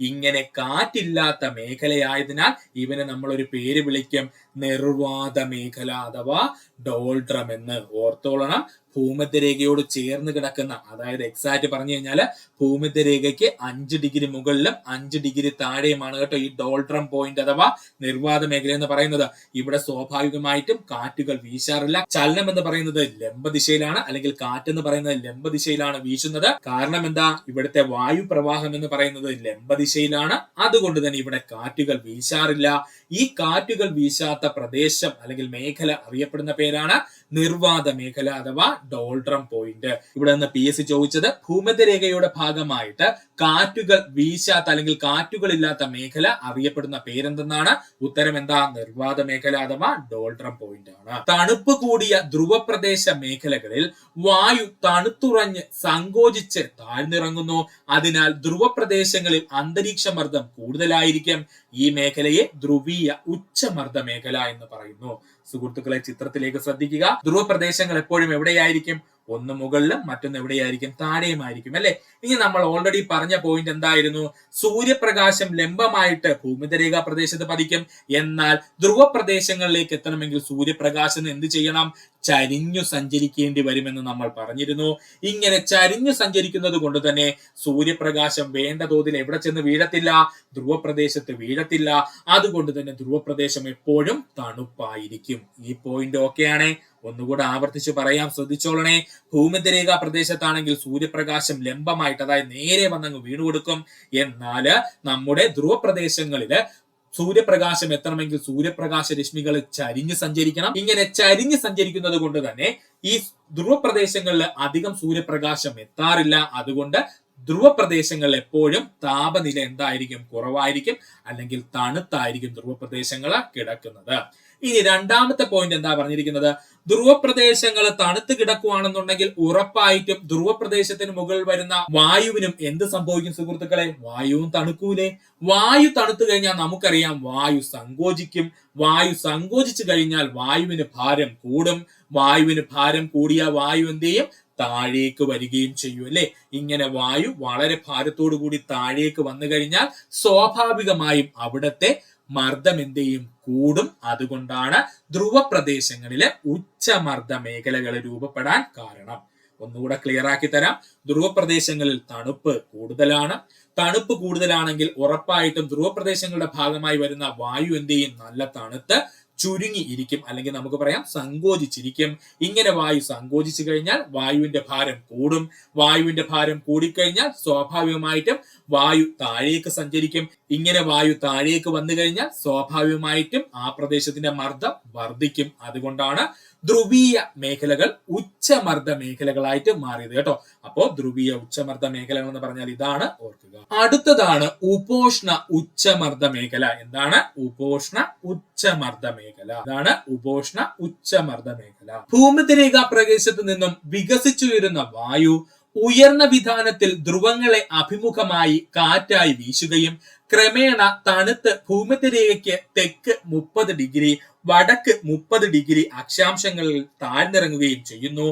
ഇങ്ങനെ കാറ്റില്ലാത്ത മേഖലയായതിനാൽ ഇവനെ നമ്മൾ ഒരു പേര് വിളിക്കും, നിർവാത മേഖല അഥവാ ഡോൾഡ്രം എന്ന്. ഓർത്തോളണം, ഭൂമധ്യരേഖയോട് ചേർന്ന് കിടക്കുന്ന, അതായത് എക്സാക്ട് പറഞ്ഞു കഴിഞ്ഞാൽ ഭൂമധ്യരേഖയ്ക്ക് 5 ഡിഗ്രി മുകളിലും 5 ഡിഗ്രി താഴെയുമാണ് കേട്ടോ ഈ ഡോൾഡ്രം പോയിന്റ് അഥവാ നിർവാത മേഖല എന്ന് പറയുന്നത്. ഇവിടെ സ്വാഭാവികമായിട്ടും കാറ്റുകൾ വീശാറില്ല. ചലനം എന്ന് പറയുന്നത് ലംബദിശയിലാണ്, അല്ലെങ്കിൽ കാറ്റ് എന്ന് പറയുന്നത് ലംബദിശയിലാണ് വീശുന്നത്. കാരണം എന്താ? ഇവിടുത്തെ വായു പ്രവാഹം എന്ന് പറയുന്നത് ലംബദിശയിലാണ്. അതുകൊണ്ട് തന്നെ ഇവിടെ കാറ്റുകൾ വീശാറില്ല. ഈ കാറ്റുകൾ വീശാത്ത പ്രദേശം അല്ലെങ്കിൽ മേഖല അറിയപ്പെടുന്ന പേരാണ് നിർവാത മേഖല അഥവാ ഡോൾഡ്രം പോയിന്റ്. ഇവിടെ നിന്ന് PSC ചോദിച്ചത് ഭൂമധ്യരേഖയുടെ ഭാഗമായിട്ട് കാറ്റുകൾ വീശാത്ത അല്ലെങ്കിൽ കാറ്റുകൾ ഇല്ലാത്ത മേഖല അറിയപ്പെടുന്ന പേരെന്തെന്നാണ്? ഉത്തരം എന്താ? നിർവാത മേഖല അഥവാ ഡോൾഡ്രം പോയിന്റ് ആണ്. തണുപ്പ് കൂടിയ ധ്രുവപ്രദേശ മേഖലകളിൽ വായു തണുത്തുറഞ്ഞ് സങ്കോചിച്ച് താഴ്ന്നിറങ്ങുന്നു. അതിനാൽ ധ്രുവപ്രദേശങ്ങളിൽ അന്തരീക്ഷ മർദ്ദം കൂടുതലായിരിക്കും. ഈ മേഖലയെ ധ്രുവീയ ഉച്ചമർദ്ദ മേഖല എന്ന് പറയുന്നു. സുഹൃത്തുക്കളെ, ചിത്രത്തിലേക്ക് ശ്രദ്ധിക്കുക. ധ്രുവപ്രദേശങ്ങൾ എപ്പോഴും എവിടെയായിരിക്കും? ഒന്ന് മുകളിലും മറ്റൊന്ന് എവിടെയായിരിക്കും? താഴെയുമായിരിക്കും അല്ലെ. ഇനി നമ്മൾ ഓൾറെഡി പറഞ്ഞ പോയിന്റ് എന്തായിരുന്നു? സൂര്യപ്രകാശം ലംബമായിട്ട് ഭൂമധ്യരേഖാ പ്രദേശത്ത് പതിക്കും. എന്നാൽ ധ്രുവ പ്രദേശങ്ങളിലേക്ക് എത്തണമെങ്കിൽ സൂര്യപ്രകാശം എന്ത് ചെയ്യണം? ചരിഞ്ഞു സഞ്ചരിക്കേണ്ടി വരുമെന്ന് നമ്മൾ പറഞ്ഞിരുന്നു. ഇങ്ങനെ ചരിഞ്ഞു സഞ്ചരിക്കുന്നത് കൊണ്ട് തന്നെ സൂര്യപ്രകാശം വേണ്ട തോതിൽ എവിടെ ചെന്ന് വീഴത്തില്ല? ധ്രുവപ്രദേശത്ത് വീഴത്തില്ല. അതുകൊണ്ട് തന്നെ ധ്രുവപ്രദേശം എപ്പോഴും തണുപ്പായിരിക്കും. ഈ പോയിന്റ് ഓക്കെയാണ്. ഒന്നുകൂടെ ആവർത്തിച്ച് പറയാം, ശ്രദ്ധിച്ചോളണേ. ഭൂമധ്യരേഖാ പ്രദേശത്താണെങ്കിൽ സൂര്യപ്രകാശം ലംബമായിട്ട്, അതായത് നേരെ വന്നങ്ങ് വീണു കൊടുക്കും. എന്നാല് നമ്മുടെ ധ്രുവപ്രദേശങ്ങളില് സൂര്യപ്രകാശം എത്തണമെങ്കിൽ സൂര്യപ്രകാശ രശ്മികൾ ചരിഞ്ഞ് സഞ്ചരിക്കണം. ഇങ്ങനെ ചരിഞ്ഞ് സഞ്ചരിക്കുന്നത് കൊണ്ട് തന്നെ ഈ ധ്രുവപ്രദേശങ്ങളിൽ അധികം സൂര്യപ്രകാശം എത്താറില്ല. അതുകൊണ്ട് ധ്രുവപ്രദേശങ്ങളിൽ എപ്പോഴും താപനില എന്തായിരിക്കും? കുറവായിരിക്കും, അല്ലെങ്കിൽ തണുത്തായിരിക്കും ധ്രുവപ്രദേശങ്ങൾ കിടക്കുന്നത്. ഇനി രണ്ടാമത്തെ പോയിന്റ് എന്താ പറഞ്ഞിരിക്കുന്നത്? ധ്രുവപ്രദേശങ്ങൾ തണുത്ത് കിടക്കുകയാണെന്നുണ്ടെങ്കിൽ ഉറപ്പായിട്ടും ധ്രുവപ്രദേശത്തിന് മുകളിൽ വരുന്ന വായുവിനും എന്ത് സംഭവിക്കും സുഹൃത്തുക്കളെ? വായുവും തണുക്കൂലേ? വായു തണുത്തു കഴിഞ്ഞാൽ നമുക്കറിയാം വായു സങ്കോചിക്കും. വായു സങ്കോചിച്ചു കഴിഞ്ഞാൽ വായുവിന് ഭാരം കൂടും. വായുവിന് ഭാരം കൂടിയ വായു എന്ത് ചെയ്യും? താഴേക്ക് വരികയും ചെയ്യും അല്ലെ. ഇങ്ങനെ വായു വളരെ ഭാരത്തോടു കൂടി താഴേക്ക് വന്നു കഴിഞ്ഞാൽ സ്വാഭാവികമായും അവിടത്തെ മർദ്ദം എന്ത് ചെയ്യും? കൂടും. അതുകൊണ്ടാണ് ധ്രുവപ്രദേശങ്ങളിലെ ഉച്ചമർദ്ദ മേഖലകൾ രൂപപ്പെടാൻ കാരണം. ഒന്നുകൂടെ ക്ലിയർ ആക്കി തരാം. ധ്രുവപ്രദേശങ്ങളിൽ തണുപ്പ് കൂടുതലാണ്. തണുപ്പ് കൂടുതലാണെങ്കിൽ ഉറപ്പായിട്ടും ധ്രുവപ്രദേശങ്ങളുടെ ഭാഗമായി വരുന്ന വായു എന്ത് ചെയ്യും? നല്ല തണുത്ത് ചുരുങ്ങി ഇരിക്കും, അല്ലെങ്കിൽ നമുക്ക് പറയാം സങ്കോചിച്ചിരിക്കും. ഇങ്ങനെ വായു സങ്കോചിച്ചു കഴിഞ്ഞാൽ വായുവിന്റെ ഭാരം കൂടും. വായുവിന്റെ ഭാരം കൂടിക്കഴിഞ്ഞാൽ സ്വാഭാവികമായിട്ടും വായു താഴേക്ക് സഞ്ചരിക്കും. ഇങ്ങനെ വായു താഴേക്ക് വന്നു കഴിഞ്ഞാൽ സ്വാഭാവികമായിട്ടും ആ പ്രദേശത്തിന്റെ മർദ്ദം വർദ്ധിക്കും. അതുകൊണ്ടാണ് ധ്രുവീയ മേഖലകൾ ഉച്ചമർദ്ദ മേഖലകളായിട്ട് മാറിയത് കേട്ടോ. അപ്പോ ധ്രുവീയ ഉച്ചമർദ്ദ മേഖലകൾ എന്ന് പറഞ്ഞാൽ ഇതാണ്, ഓർക്കുക. അടുത്തതാണ് ഉപോഷ്ണ ഉച്ചമർദ്ദ മേഖല. എന്താണ് ഉപോഷ്ണ ഉച്ചമർദ്ദ മേഖല? ഇതാണ് ഉപോഷ്ണ ഉച്ചമർദ്ദ മേഖല. ഭൂമധ്യരേഖാ പ്രദേശത്ത് നിന്നും വികസിച്ചുയരുന്ന വായു ഉയർന്ന വിധാനത്തിൽ ധ്രുവങ്ങളെ അഭിമുഖമായി കാറ്റായി വീശുകയും ക്രമേണ തണുത്ത് ഭൂമധ്യരേഖയ്ക്ക് തെക്ക് 30 ഡിഗ്രി വടക്ക് 30 ഡിഗ്രി അക്ഷാംശങ്ങളിൽ താഴ്ന്നിറങ്ങുകയും ചെയ്യുന്നു.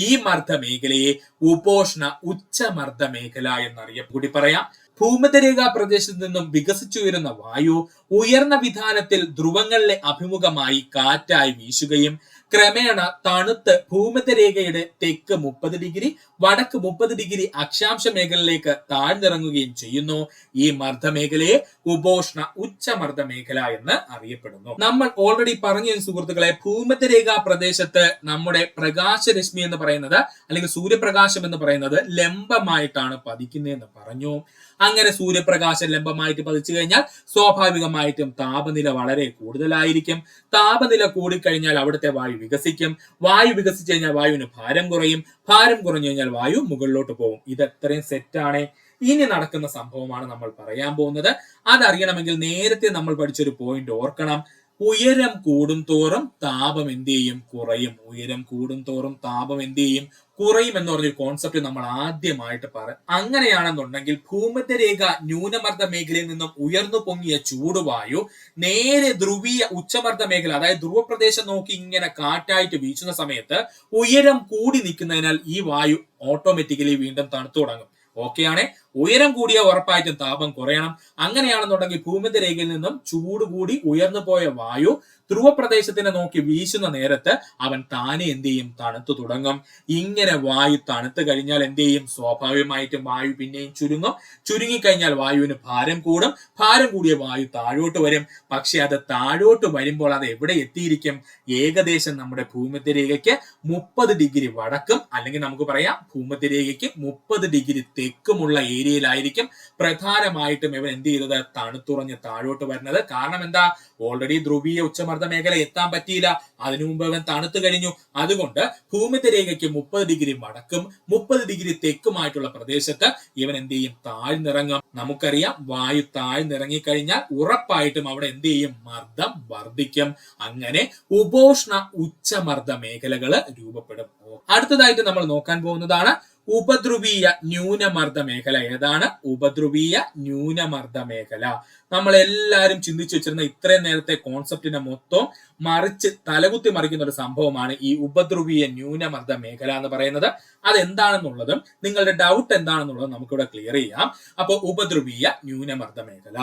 ഈ മർദ്ദ മേഖലയെ ഉപോഷ്ണ ഉച്ചമർദ്ദ മേഖല എന്നറിയപ്പെടും. കൂടി പറയാം. ഭൂമധ്യരേഖാ പ്രദേശത്ത് നിന്നും വികസിച്ചുയരുന്ന വായു ഉയർന്ന വിധാനത്തിൽ ധ്രുവങ്ങളിലെ അഭിമുഖമായി കാറ്റായി വീശുകയും ക്രമേണ തണുത്ത് ഭൂമധ്യരേഖയുടെ തെക്ക് 30 ഡിഗ്രി വടക്ക് 30 ഡിഗ്രി അക്ഷാംശ മേഖലയിലേക്ക് താഴ്ന്നിറങ്ങുകയും ചെയ്യുന്നു. ഈ മർദ്ദമേഖലയെ ഉപോഷ്ണ ഉച്ചമർദ്ദ മേഖല എന്ന് അറിയപ്പെടുന്നു. നമ്മൾ ഓൾറെഡി പറഞ്ഞു സുഹൃത്തുക്കളെ, ഭൂമധ്യരേഖാ പ്രദേശത്ത് നമ്മുടെ പ്രകാശരശ്മി എന്ന് പറയുന്നത് അല്ലെങ്കിൽ സൂര്യപ്രകാശം എന്ന് പറയുന്നത് ലംബമായിട്ടാണ് പതിക്കുന്നതെന്ന് പറഞ്ഞു. അങ്ങനെ സൂര്യപ്രകാശം ലംബമായിട്ട് പതിച്ചു കഴിഞ്ഞാൽ സ്വാഭാവികമായിട്ടും താപനില വളരെ കൂടുതലായിരിക്കും. താപനില കൂടിക്കഴിഞ്ഞാൽ അവിടുത്തെ വായു വികസിക്കും. വായു വികസിച്ചു കഴിഞ്ഞാൽ വായുവിന് ഭാരം കുറയും. ഭാരം കുറഞ്ഞു കഴിഞ്ഞാൽ വായു മുകളിലോട്ട് പോകും. ഇത് എത്രയും സെറ്റാണ്. ഇനി നടക്കുന്ന സംഭവമാണ് നമ്മൾ പറയാൻ പോകുന്നത്. അതറിയണമെങ്കിൽ നേരത്തെ നമ്മൾ പഠിച്ചൊരു പോയിന്റ് ഓർക്കണം. ഉയരം കൂടും തോറും താപം എന്ത് ചെയ്യും? കുറയും. ഉയരം കൂടും തോറും താപം എന്ത് ചെയ്യും? കുറയും എന്ന് പറഞ്ഞൊരു കോൺസെപ്റ്റ് നമ്മൾ ആദ്യമായിട്ട് പറയാം. അങ്ങനെയാണെന്നുണ്ടെങ്കിൽ ഭൂമധ്യരേഖ ന്യൂനമർദ്ദ മേഖലയിൽ നിന്നും ഉയർന്നു പൊങ്ങിയ ചൂടുവായു നേരെ ധ്രുവീയ ഉച്ചമർദ്ദ മേഖല, അതായത് ധ്രുവപ്രദേശം നോക്കി ഇങ്ങനെ കാറ്റായിട്ട് വീശുന്ന സമയത്ത് ഉയരം കൂടി നിൽക്കുന്നതിനാൽ ഈ വായു ഓട്ടോമാറ്റിക്കലി വീണ്ടും തണുത്തു തുടങ്ങും. ഓക്കെയാണ്. ഉയരം കൂടിയ ഉറപ്പായിട്ടും താപം കുറയണം. അങ്ങനെയാണെന്നുണ്ടെങ്കിൽ ഭൂമധ്യരേഖയിൽ നിന്നും ചൂട് കൂടി ഉയർന്നു പോയ വായു ധ്രുവപ്രദേശത്തിനെ നോക്കി വീശുന്ന നേരത്ത് അവൻ താനെ എന്ത് ചെയ്യും? തണുത്തു തുടങ്ങും. ഇങ്ങനെ വായു തണുത്ത് കഴിഞ്ഞാൽ എന്ത് ചെയ്യും? സ്വാഭാവികമായിട്ടും വായു പിന്നെയും ചുരുങ്ങും. ചുരുങ്ങിക്കഴിഞ്ഞാൽ വായുവിന് ഭാരം കൂടും. ഭാരം കൂടിയ വായു താഴോട്ട് വരും. പക്ഷെ അത് താഴോട്ട് വരുമ്പോൾ അത് എവിടെ എത്തിയിരിക്കും? ഏകദേശം നമ്മുടെ ഭൂമധ്യരേഖയ്ക്ക് 30 ഡിഗ്രി വടക്കും, അല്ലെങ്കിൽ നമുക്ക് പറയാം ഭൂമധ്യരേഖയ്ക്ക് 30 ഡിഗ്രി തെക്കുമുള്ള ഏരിയയിലായിരിക്കും പ്രധാനമായിട്ടും ഇവൻ എന്ത് ചെയ്തത്? തണുത്തുറഞ്ഞ് താഴോട്ട് വരുന്നത്. കാരണം എന്താ? ഓൾറെഡി ധ്രുവീയ ഉച്ചമർദ്ദ മേഖല എത്താൻ പറ്റിയില്ല. അതിനു മുമ്പ് അവൻ തണുത്തു കഴിഞ്ഞു. അതുകൊണ്ട് ഭൂമധ്യരേഖയ്ക്ക് 30 ഡിഗ്രി വടക്കും 30 ഡിഗ്രി തെക്കുമായിട്ടുള്ള പ്രദേശത്ത് ഇവൻ എന്ത് ചെയ്യും? താഴ്ന്നിറങ്ങും. നമുക്കറിയാം വായു താഴ്ന്നിറങ്ങിക്കഴിഞ്ഞാൽ ഉറപ്പായിട്ടും അവിടെ എന്ത് ചെയ്യും? മർദ്ദം വർദ്ധിക്കും. അങ്ങനെ ഉപോഷ്ണ ഉച്ചമർദ്ദ മേഖലകള് രൂപപ്പെടും. അടുത്തതായിട്ട് നമ്മൾ നോക്കാൻ പോകുന്നതാണ് ഉപധ്രുവീയ ന്യൂനമർദ്ദ മേഖല. ഏതാണ് ഉപധ്രുവീയ ന്യൂനമർദ്ദ മേഖല? നമ്മൾ എല്ലാവരും ചിന്തിച്ചു വെച്ചിരുന്ന ഇത്രയും നേരത്തെ കോൺസെപ്റ്റിനെ മൊത്തം മറിച്ച് തലകുത്തി മറിക്കുന്ന ഒരു സംഭവമാണ് ഈ ഉപധ്രുവീയ ന്യൂനമർദ്ദ മേഖല എന്ന് പറയുന്നത്. അതെന്താണെന്നുള്ളതും നിങ്ങളുടെ ഡൗട്ട് എന്താണെന്നുള്ളതും നമുക്കിവിടെ ക്ലിയർ ചെയ്യാം. അപ്പൊ ഉപധ്രുവീയ ന്യൂനമർദ്ദ മേഖല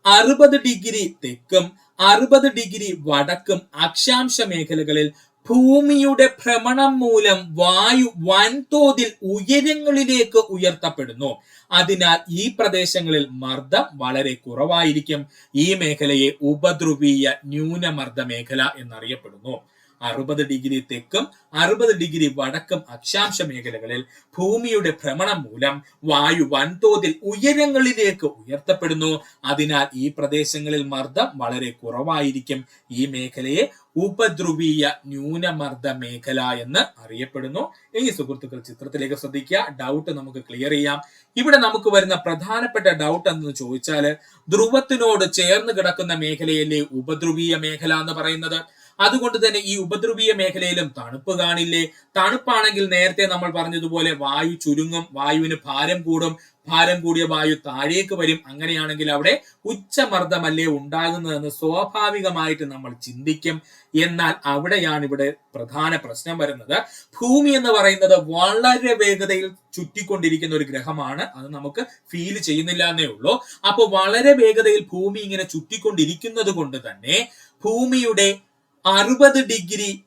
60 ഡിഗ്രി തെക്കും 60 ഡിഗ്രി വടക്കും അക്ഷാംശ മേഖലകളിൽ ഭൂമിയുടെ ഭ്രമണം മൂലം വായു വൻതോതിൽ ഉയരങ്ങളിലേക്ക് ഉയർത്തപ്പെടുന്നു. അതിനാൽ ഈ പ്രദേശങ്ങളിൽ മർദ്ദം വളരെ കുറവായിരിക്കും. ഈ മേഖലയെ ഉപധ്രുവീയ ന്യൂനമർദ്ദ മേഖല എന്നറിയപ്പെടുന്നു. 60 ഡിഗ്രി തെക്കും 60 ഡിഗ്രി വടക്കും അക്ഷാംശ മേഖലകളിൽ ഭൂമിയുടെ ഭ്രമണം മൂലം വായു വൻതോതിൽ ഉയരങ്ങളിലേക്ക് ഉയർത്തപ്പെടുന്നു. അതിനാൽ ഈ പ്രദേശങ്ങളിൽ മർദ്ദം വളരെ കുറവായിരിക്കും. ഈ മേഖലയെ ഉപധ്രുവീയ ന്യൂനമർദ്ദ മേഖല എന്ന് അറിയപ്പെടുന്നു. ഇനി സുഹൃത്തുക്കൾ ചിത്രത്തിലേക്ക് ശ്രദ്ധിക്കുക. ഡൗട്ട് നമുക്ക് ക്ലിയർ ചെയ്യാം. ഇവിടെ നമുക്ക് വരുന്ന പ്രധാനപ്പെട്ട ഡൗട്ട് എന്ന് ചോദിച്ചാല്, ധ്രുവത്തിനോട് ചേർന്ന് കിടക്കുന്ന മേഖലയല്ലേ ഉപധ്രുവീയ മേഖല എന്ന് പറയുന്നത്? അതുകൊണ്ട് തന്നെ ഈ ഉപധ്രുവീയ മേഖലയിലും തണുപ്പ് കാണില്ലേ? തണുപ്പാണെങ്കിൽ നേരത്തെ നമ്മൾ പറഞ്ഞതുപോലെ വായു ചുരുങ്ങും, വായുവിന് ഭാരം കൂടും, ഭാരം കൂടിയ വായു താഴേക്ക് വരും. അങ്ങനെയാണെങ്കിൽ അവിടെ ഉച്ചമർദ്ദമല്ലേ ഉണ്ടാകുന്നതെന്ന് സ്വാഭാവികമായിട്ട് നമ്മൾ ചിന്തിക്കും. എന്നാൽ അവിടെയാണ് ഇവിടെ പ്രധാന പ്രശ്നം വരുന്നത്. ഭൂമി എന്ന് പറയുന്നത് വളരെ വേഗതയിൽ ചുറ്റിക്കൊണ്ടിരിക്കുന്ന ഒരു ഗ്രഹമാണ്. അത് നമുക്ക് ഫീൽ ചെയ്യുന്നില്ല എന്നേ ഉള്ളൂ. അപ്പൊ വളരെ വേഗതയിൽ ഭൂമി ഇങ്ങനെ ചുറ്റിക്കൊണ്ടിരിക്കുന്നത് കൊണ്ട് തന്നെ ഭൂമിയുടെ 60 ഡിഗ്രി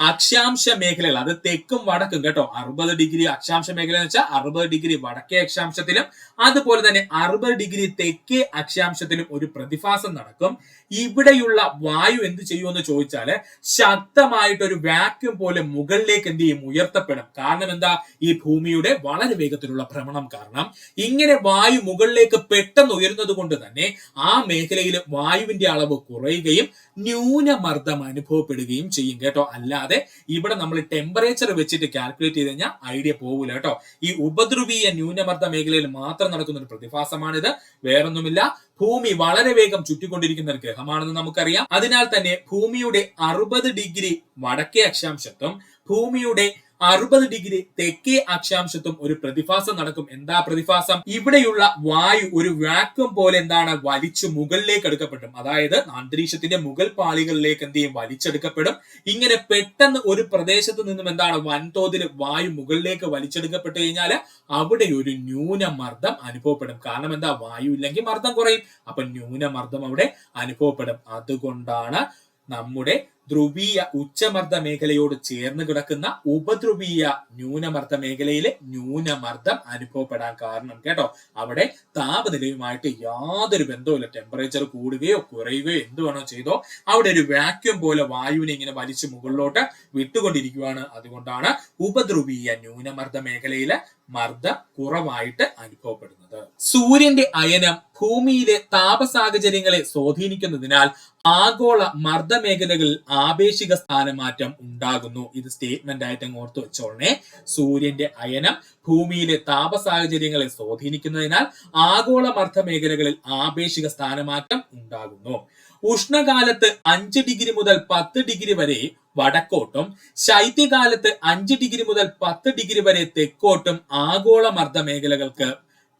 അക്ഷാംശ മേഖലകൾ, അത് തെക്കും വടക്കും കേട്ടോ. 60 ഡിഗ്രി അക്ഷാംശ മേഖല എന്ന് വെച്ചാൽ 60 ഡിഗ്രി വടക്കേ അക്ഷാംശത്തിലും അതുപോലെ തന്നെ 60 ഡിഗ്രി തെക്കേ അക്ഷാംശത്തിലും ഒരു പ്രതിഭാസം നടക്കും. ഇവിടെയുള്ള വായു എന്ത് ചെയ്യുമെന്ന് ചോദിച്ചാല് ശക്തമായിട്ടൊരു വാക്യൂം പോലെ മുകളിലേക്ക് എന്ത് ചെയ്യും? ഉയർത്തപ്പെടും. കാരണം എന്താ? ഈ ഭൂമിയുടെ വളരെ വേഗത്തിലുള്ള ഭ്രമണം കാരണം ഇങ്ങനെ വായു മുകളിലേക്ക് പെട്ടെന്ന് ഉയരുന്നത് കൊണ്ട് തന്നെ ആ മേഖലയിൽ വായുവിന്റെ അളവ് കുറയുകയും ന്യൂനമർദ്ദം അനുഭവപ്പെടുകയും ചെയ്യും കേട്ടോ. അല്ലാതെ ഇവിടെ നമ്മൾ ടെമ്പറേച്ചർ വെച്ചിട്ട് കാൽക്കുലേറ്റ് ചെയ്ത് കഴിഞ്ഞാൽ ഐഡിയ പോകൂല കേട്ടോ. ഈ ഉപധ്രുവീയ ന്യൂനമർദ്ദ മേഖലയിൽ മാത്രം നടക്കുന്ന ഒരു പ്രതിഭാസമാണിത്. വേറൊന്നുമില്ല. ഭൂമി വളരെ വേഗം ചുറ്റിക്കൊണ്ടിരിക്കുന്ന ഒരു ഗ്രഹമാണെന്ന് നമുക്കറിയാം. അതിനാൽ തന്നെ ഭൂമിയുടെ 60 ഡിഗ്രി വടക്കേ അക്ഷാംശത്തും ഭൂമിയുടെ 60 ഡിഗ്രി തെക്കേ അക്ഷാംശത്തും ഒരു പ്രതിഭാസം നടക്കും. എന്താ പ്രതിഭാസം? ഇവിടെയുള്ള വായു ഒരു വാക്വം പോലെ എന്താണ് വലിച്ചു മുകളിലേക്ക് എടുക്കപ്പെടും. അതായത് അന്തരീക്ഷത്തിന്റെ മുകൾ പാളികളിലേക്ക് എന്ത് ചെയ്യും? വലിച്ചെടുക്കപ്പെടും. ഇങ്ങനെ പെട്ടെന്ന് ഒരു പ്രദേശത്ത് നിന്നും എന്താണ് വൻതോതിൽ വായു മുകളിലേക്ക് വലിച്ചെടുക്കപ്പെട്ട് കഴിഞ്ഞാൽ അവിടെ ഒരു ന്യൂനമർദ്ദം അനുഭവപ്പെടും. കാരണം എന്താ? വായു ഇല്ലെങ്കിൽ മർദ്ദം കുറയും. അപ്പൊ ന്യൂനമർദ്ദം അവിടെ അനുഭവപ്പെടും. അതുകൊണ്ടാണ് നമ്മുടെ ധ്രുവീയ ഉച്ചമർദ്ദ മേഖലയോട് ചേർന്ന് കിടക്കുന്ന ഉപധ്രുവീയ ന്യൂനമർദ്ദ മേഖലയിലെ ന്യൂനമർദ്ദം അനുഭവപ്പെടാൻ കാരണം കേട്ടോ. അവിടെ താപനിലയുമായിട്ട് യാതൊരു ബന്ധവുമില്ല. ടെമ്പറേച്ചർ കൂടുകയോ കുറയുകയോ എന്ത് വേണോ ചെയ്തോ അവിടെ ഒരു വാക്യൂം പോലെ വായുവിനെ ഇങ്ങനെ വലിച്ചു മുകളിലോട്ട് വിട്ടുകൊണ്ടിരിക്കുകയാണ്. അതുകൊണ്ടാണ് ഉപധ്രുവീയ ന്യൂനമർദ്ദ മേഖലയിലെ മർദ്ദം കുറവായിട്ട് അനുഭവപ്പെടുന്നത്. സൂര്യന്റെ അയനം ഭൂമിയിലെ താപ സാഹചര്യങ്ങളെ സ്വാധീനിക്കുന്നതിനാൽ ആഗോള മർദ്ദ മേഖലകളിൽ ആപേക്ഷിക സ്ഥാനമാറ്റം ഉണ്ടാകുന്നു. ഇത് സ്റ്റേറ്റ്മെന്റ് ആയിട്ട് ഓർത്ത് വെച്ചോളണേ. സൂര്യന്റെ അയനം ഭൂമിയിലെ താപ സാഹചര്യങ്ങളെ സ്വാധീനിക്കുന്നതിനാൽ ആഗോള മർദ്ദ മേഖലകളിൽ ആപേക്ഷിക സ്ഥാനമാറ്റം ഉണ്ടാകുന്നു. ഉഷ്ണകാലത്ത് 5 ഡിഗ്രി മുതൽ 10 ഡിഗ്രി വരെ വടക്കോട്ടും ശൈത്യകാലത്ത് 5 ഡിഗ്രി മുതൽ 10 ഡിഗ്രി വരെ തെക്കോട്ടും ആഗോള മർദ്ദ മേഖലകൾക്ക്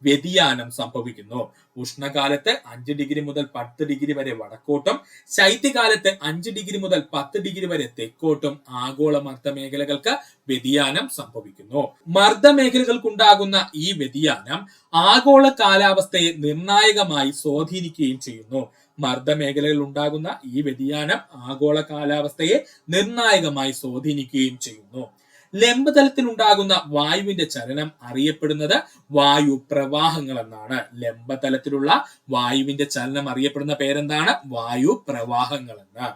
വ്യതിയാനം സംഭവിക്കുന്നു. ഉഷ്ണകാലത്ത് 5 ഡിഗ്രി മുതൽ 10 ഡിഗ്രി വരെ വടക്കോട്ടും ശൈത്യകാലത്ത് 5 ഡിഗ്രി മുതൽ 10 ഡിഗ്രി വരെ തെക്കോട്ടും ആഗോള മർദ്ദ മേഖലകൾക്ക് വ്യതിയാനം സംഭവിക്കുന്നു. മർദ്ദ മേഖലകൾക്കുണ്ടാകുന്ന ഈ വ്യതിയാനം ആഗോള കാലാവസ്ഥയെ നിർണായകമായി സ്വാധീനിക്കുകയും ചെയ്യുന്നു. മർദ്ദ മേഖലകളിൽ ഉണ്ടാകുന്ന ഈ വ്യതിയാനം ആഗോള കാലാവസ്ഥയെ നിർണായകമായി സ്വാധീനിക്കുകയും ചെയ്യുന്നു. ലംബതലത്തിൽ ഉണ്ടാകുന്ന വായുവിന്റെ ചലനം അറിയപ്പെടുന്നത് വായു പ്രവാഹങ്ങൾ എന്നാണ്. ലംബതലത്തിലുള്ള വായുവിന്റെ ചലനം അറിയപ്പെടുന്ന പേരെന്താണ്? വായു പ്രവാഹങ്ങൾ എന്ന്.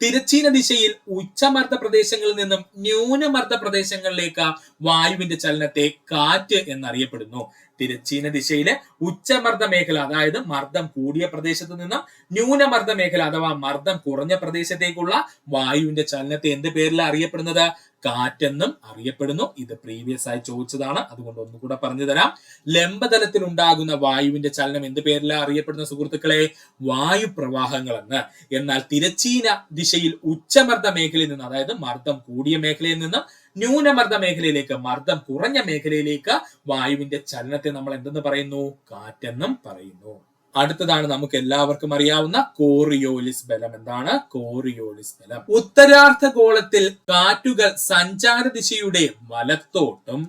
തിരശ്ചീന ദിശയിൽ ഉച്ചമർദ്ദ പ്രദേശങ്ങളിൽ നിന്നും ന്യൂനമർദ്ദ പ്രദേശങ്ങളിലേക്ക് വായുവിന്റെ ചലനത്തെ കാറ്റ് എന്നറിയപ്പെടുന്നു. തിരശ്ചീന ദിശയിലെ ഉച്ചമർദ്ദ മേഖല, അതായത് മർദ്ദം കൂടിയ പ്രദേശത്ത് നിന്നും ന്യൂനമർദ്ദ മേഖല അഥവാ മർദ്ദം കുറഞ്ഞ പ്രദേശത്തേക്കുള്ള വായുവിന്റെ ചലനത്തെ എന്ത് പേരിലാണ് അറിയപ്പെടുന്നത്? കാറ്റെന്നും അറിയപ്പെടുന്നു. ഇത് പ്രീവിയസ് ആയി ചോദിച്ചതാണ്, അതുകൊണ്ട് ഒന്നുകൂടെ പറഞ്ഞു തരാം. ലംബതലത്തിൽ ഉണ്ടാകുന്ന വായുവിന്റെ ചലനം എന്ത് പേരിലാണ് അറിയപ്പെടുന്ന സുഹൃത്തുക്കളെ? വായു പ്രവാഹങ്ങൾ എന്ന്. എന്നാൽ തിരശ്ചീന ദിശയിൽ ഉച്ചമർദ്ദ മേഖലയിൽ നിന്ന്, അതായത് മർദ്ദം കൂടിയ മേഖലയിൽ നിന്ന് ന്യൂനമർദ്ദ മേഖലയിലേക്ക്, മർദ്ദം കുറഞ്ഞ മേഖലയിലേക്ക് വായുവിന്റെ ചലനത്തെ നമ്മൾ എന്തെന്ന് പറയുന്നു? കാറ്റെന്നും പറയുന്നു. അടുത്തതാണ് നമുക്ക് എല്ലാവർക്കും അറിയാവുന്ന കോറിയോലിസ് ബലം. എന്താണ് കോറിയോലിസ് ബലം? ഉത്തരാർദ്ധഗോളത്തിൽ കാറ്റുകൾ സഞ്ചാര ദിശയുടെ വലത്തോട്ടും